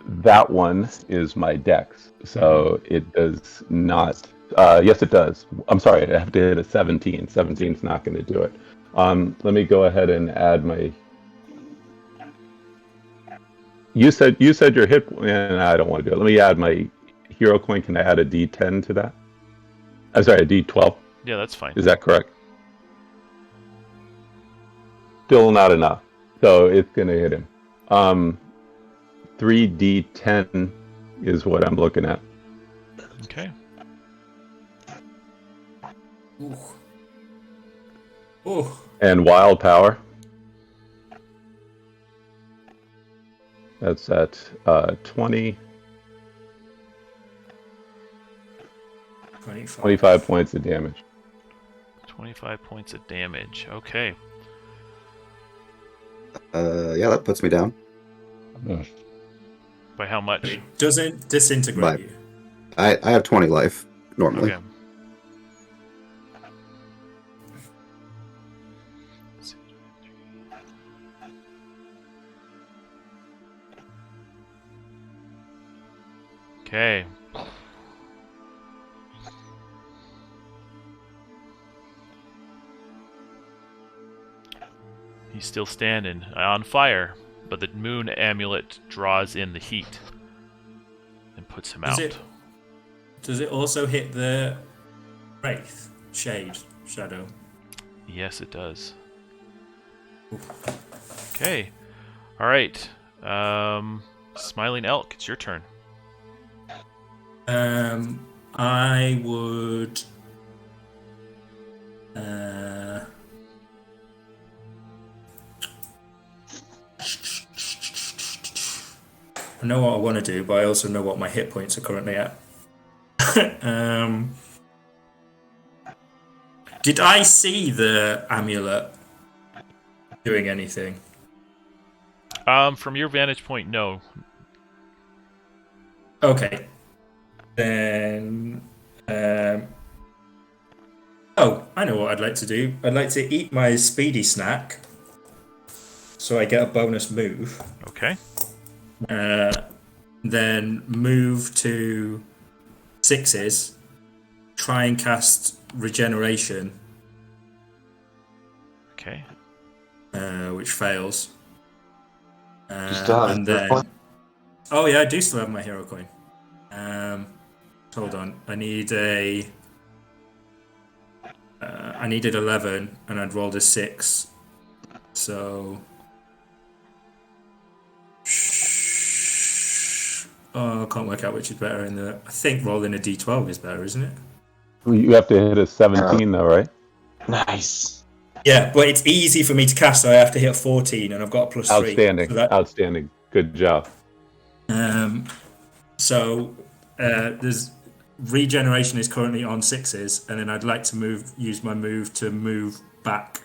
That one is my dex, so it does not. Yes, it does. I'm sorry, I have to hit a 17. 17's not going to do it. Let me go ahead and add my. You said your hit. And I don't want to do it. Let me add my hero coin. Can I add a D10 to that? I'm sorry, a D12. Yeah, that's fine. Is that correct? Still not enough, so it's going to hit him. 3D10 is what I'm looking at. Okay. Ooh. Ooh. And wild power. That's at 20. 25 points of damage. 25 points of damage. Okay. Yeah, that puts me down. By how much? It doesn't disintegrate you. I have 20 life normally. Okay. Okay. He's still standing, on fire, but the moon amulet draws in the heat and puts him out. Does it also hit the wraith, shadow? Yes, it does. Okay. All right. Smiling Elk, it's your turn. I would. I know what I want to do, but I also know what my hit points are currently at. Did I see the amulet doing anything? From your vantage point, no. Okay. Then. I know what I'd like to do. I'd like to eat my speedy snack, so I get a bonus move. Okay. Then move to 6s, try and cast regeneration. Okay. Which fails. You still have and your then, point? oh yeah, I do still have my hero coin. Hold on, I needed 11, and I'd rolled a 6. So. Oh, I can't work out which is better. I think rolling a d12 is better, isn't it? You have to hit a 17 though, right? Nice. Yeah, but it's easy for me to cast, so I have to hit a 14, and I've got a +3. Outstanding. So Outstanding. Good job. There's regeneration is currently on 6s, and then I'd like to use my move to move back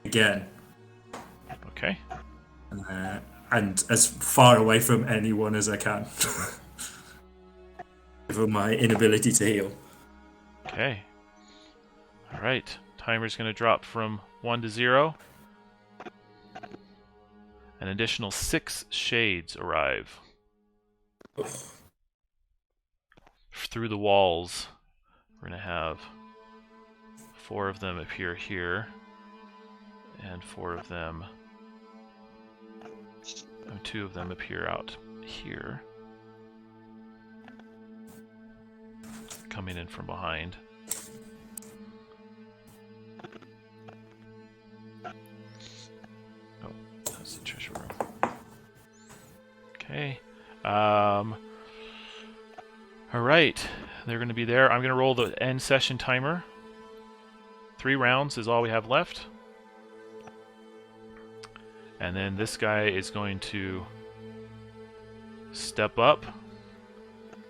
again. Okay. And as far away from anyone as I can. Given my inability to heal. Okay. All right. Timer's going to drop from 1 to 0. An additional 6 shades arrive. Through the walls, we're going to have 4 of them appear here, and 4 of them, 2 of them appear out here, coming in from behind. Oh, that's the treasure room. Okay. Alright, they're going to be there. I'm going to roll the end session timer. 3 rounds is all we have left. And then this guy is going to step up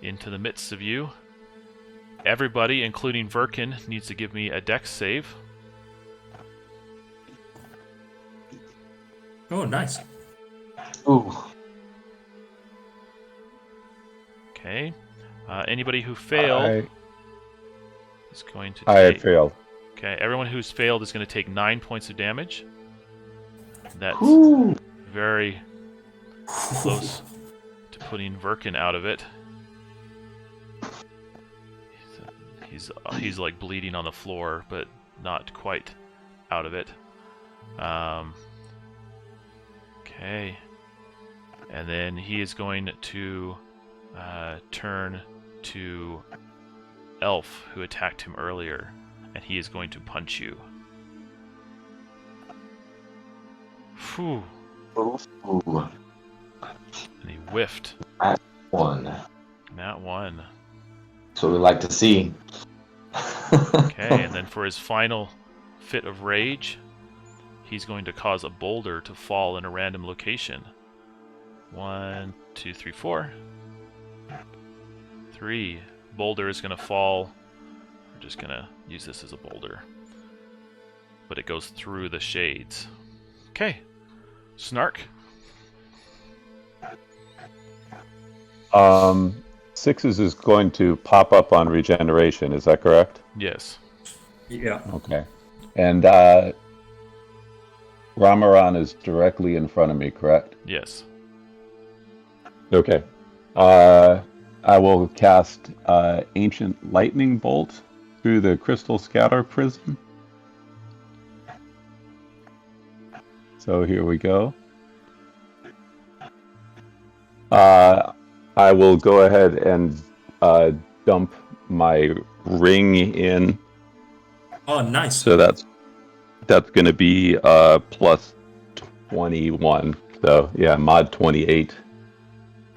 into the midst of you. Everybody, including Verkin, needs to give me a dex save. Oh, nice. Ooh. Okay. Anybody who failed is going to take... I failed. Okay, everyone who's failed is going to take 9 points of damage. That's very close to putting Verkin out of it. He's like bleeding on the floor, but not quite out of it. Okay. And then he is going to turn to Elf, who attacked him earlier, and he is going to punch you. Phew. Ooh. And he whiffed. That one. That one. That's what we like to see. Okay, and then for his final fit of rage, he's going to cause a boulder to fall in a random location. 1, 2, 3, 4. 3. Boulder is going to fall. We're just going to use this as a boulder. But it goes through the shades. Okay. Snark. 6s is going to pop up on regeneration, is that correct? Yes. Yeah. Okay. And Ramaran is directly in front of me, correct? Yes. Okay. I will cast Ancient Lightning Bolt through the Crystal Scatter Prism. So here we go. I will go ahead and dump my ring in. Oh, nice. So that's going to be plus 21. So yeah, mod 28.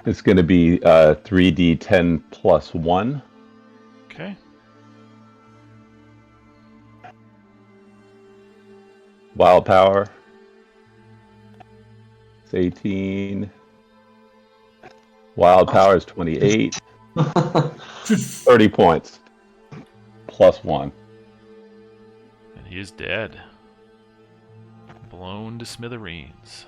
It's going to be 3d10 plus 1. Okay. Wild power. It's 18. Wild power is 28. 30 points. Plus 1. And he is dead. Blown to smithereens.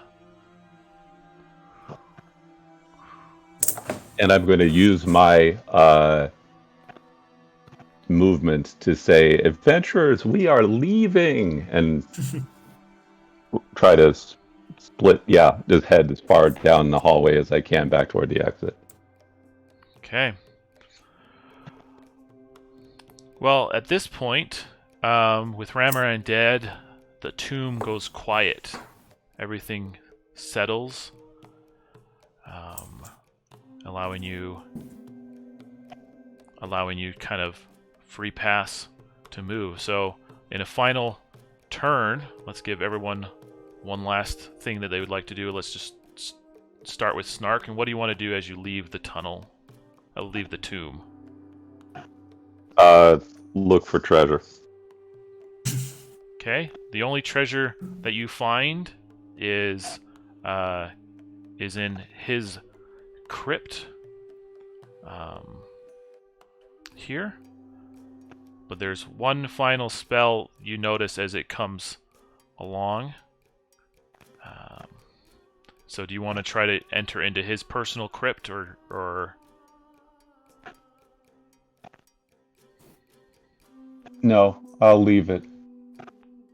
And I'm going to use my movement to say, "Adventurers, we are leaving," and try to split, just head as far down the hallway as I can back toward the exit. Okay. Well, at this point, with Ramaran dead, the tomb goes quiet. Everything settles, allowing you kind of free pass to move. So, in a final turn, let's give everyone one last thing that they would like to do. Let's just start with Snark. And what do you want to do as you leave the tunnel? Leave the tomb. Look for treasure. Okay. The only treasure that you find is in his crypt. Here. But there's one final spell you notice as it comes along. So do you want to try to enter into his personal crypt or... No, I'll leave it.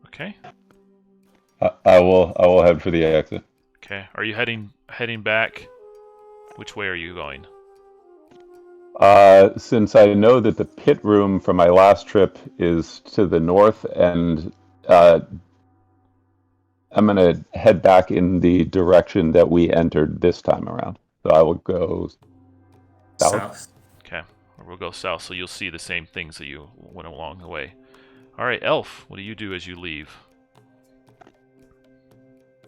Okay. I will head for the exit. Okay. Are you heading back? Which way are you going? Since I know that the pit room from my last trip is to the north, and I'm going to head back in the direction that we entered this time around. So I will go south. Okay. Or we'll go south, so you'll see the same things that you went along the way. All right, Elf, what do you do as you leave?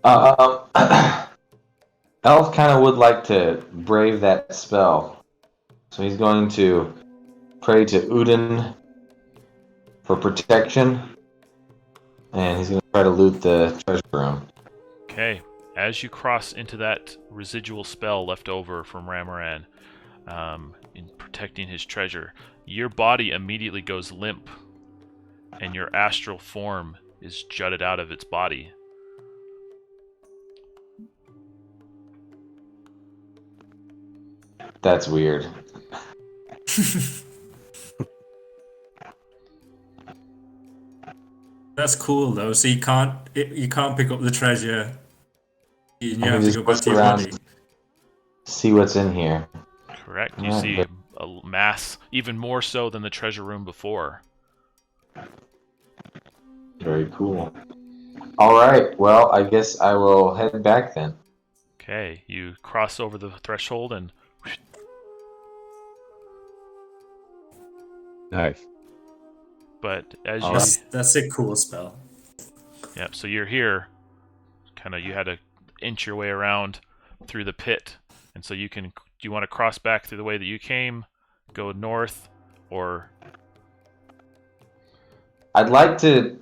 Elf kind of would like to brave that spell. So he's going to pray to Udin for protection. And he's going to try to loot the treasure room. Okay. As you cross into that residual spell left over from Ramaran, in protecting his treasure, your body immediately goes limp, and your astral form is jutted out of its body. That's weird. That's cool though. So you can't pick up the treasure. You have to just go back to look your around, body. see what's in here. Correct. You see a mass, even more so than the treasure room before. Very cool. All right. Well, I guess I will head back then. Okay. You cross over the threshold and... Nice. But as All you... right. That's a cool spell. Yeah, so you're here. You had to inch your way around through the pit. And so do you want to cross back through the way that you came, go north, or... I'd like to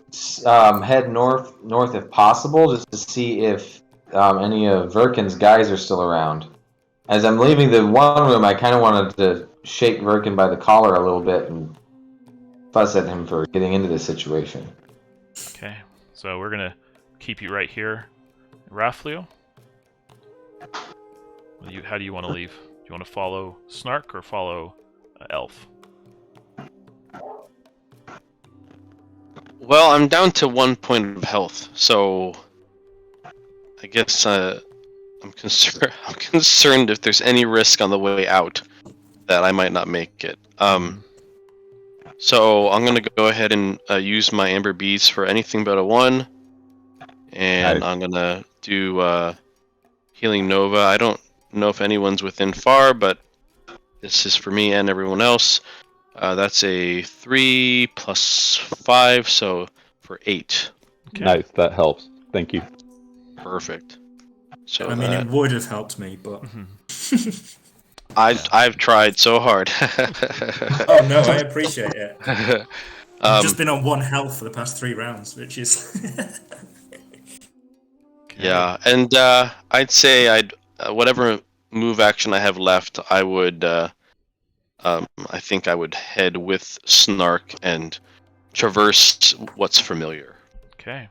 head north if possible, just to see if any of Verkin's guys are still around. As I'm leaving the one room, I kind of wanted to shake Verkin by the collar a little bit and fuss at him for getting into this situation. Okay, so we're going to keep you right here. Raflio? How do you want to leave? Do you want to follow Snark or follow Elf? Well, I'm down to 1 point of health, so I guess I'm concerned if there's any risk on the way out. that I might not make it. So I'm gonna go ahead and use my Amber Beads for anything but a 1, and Nice. I'm gonna do Healing Nova. I don't know if anyone's within far, but this is for me and everyone else. That's a 3 plus 5, so for 8. Okay. Nice, that helps. Thank you. Perfect. So I mean, it would have helped me, but I've tried so hard. oh no, I appreciate it. I've just been on 1 health for the past 3 rounds, which is Yeah, and I'd say whatever move action I have left, I would I think I would head with Snark and traverse what's familiar. Okay.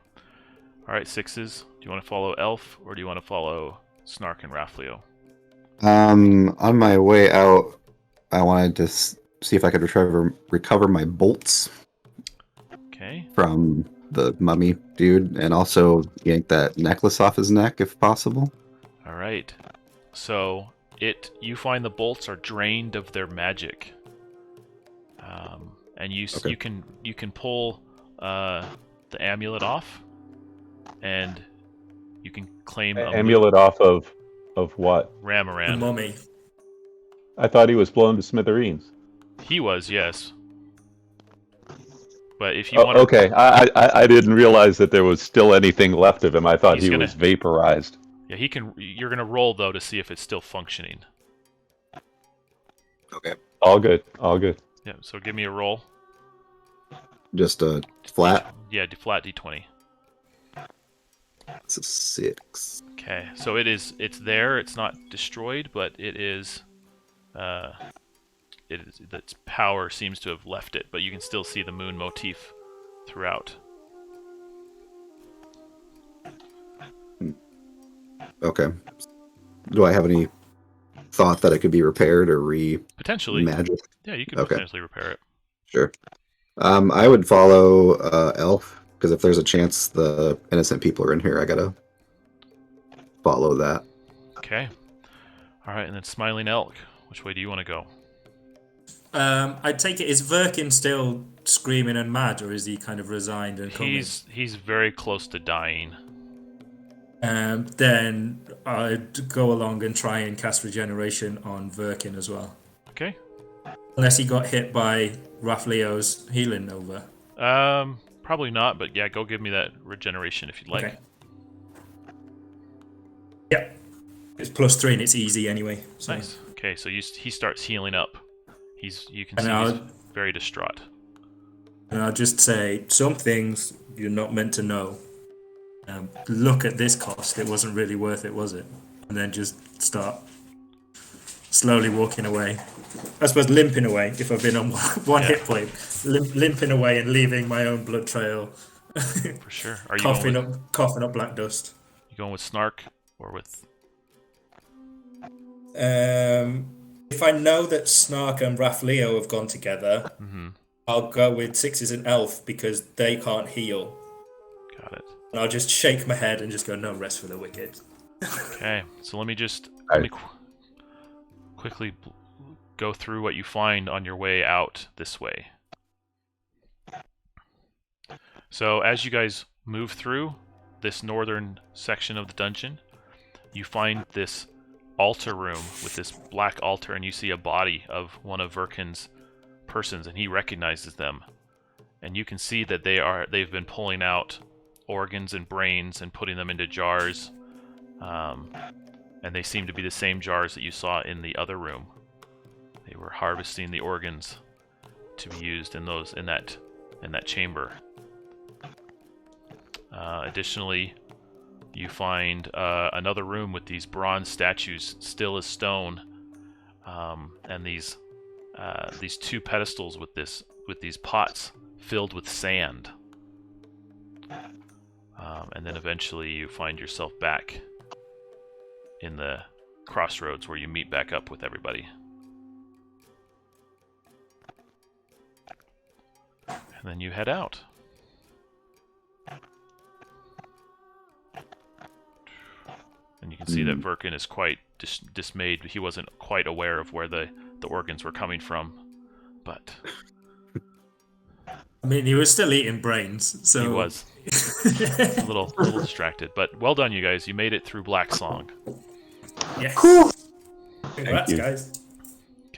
All right, Sixes. Do you want to follow Elf, or do you want to follow Snark and Raflio? On my way out, I wanted to see if I could recover my bolts Okay. from the mummy dude, and also yank that necklace off his neck if possible. All right. So you find the bolts are drained of their magic, and you can pull the amulet off, and you can claim a Amulet off of what? the Ramaran. mummy. I thought he was blown to smithereens. He was, yes. But if you want, okay, I didn't realize that there was still anything left of him. I thought He's he gonna- was vaporized. yeah, he can. You're gonna roll though to see if it's still functioning. Okay. All good, all good. Yeah. So give me a roll. Just a flat. Yeah, flat d20. It's a 6. Okay, so it's there. It's not destroyed, but its power seems to have left it. But you can still see the moon motif throughout. Okay. Do I have any thought that it could be repaired or Potentially. magic? Yeah, you can Okay. potentially repair it. Sure. I would follow Elf, because if there's a chance the innocent people are in here, I gotta follow that. Okay. All right, and then Smiling Elk. Which way do you want to go? I take it, is Verkin still screaming and mad, or is he kind of resigned and coming? He's very close to dying. Then I'd go along and try and cast regeneration on Verkin as well. Okay. Unless he got hit by Raflio's healing Nova. Probably not, but yeah, go give me that regeneration if you'd like. Okay. Yeah. It's +3 and it's easy anyway. So. Nice. Okay, so he starts healing up. You can And see he's very distraught. And I'll just say, some things you're not meant to know. Look at this cost. It wasn't really worth it, was it? And then just start slowly walking away. I suppose limping away, if I've been on one hit point. Limping away and leaving my own blood trail. For sure. Are you coughing up black dust. You going with Snark or with... If I know that Snark and Raflio have gone together, I'll go with Sixes and Elf because they can't heal. Got it. And I'll just shake my head and just go, no rest for the wicked. Okay, so let me quickly go through what you find on your way out this way. So as you guys move through this northern section of the dungeon, you find this altar room with this black altar, and you see a body of one of Verkin's persons, and he recognizes them. And you can see that they've been pulling out organs and brains and putting them into jars, and they seem to be the same jars that you saw in the other room. They were harvesting the organs to be used in that chamber. Additionally, you find another room with these bronze statues, still as stone, and these 2 pedestals with these pots filled with sand. And then eventually you find yourself back in the crossroads where you meet back up with everybody. And then you head out. And you can see that Verkin is quite dismayed. He wasn't quite aware of where the the organs were coming from, but I mean, he was still eating brains, so he was a little distracted. But well done, you guys. You made it through Blacksong. Yes. Whew. Congrats, you. guys.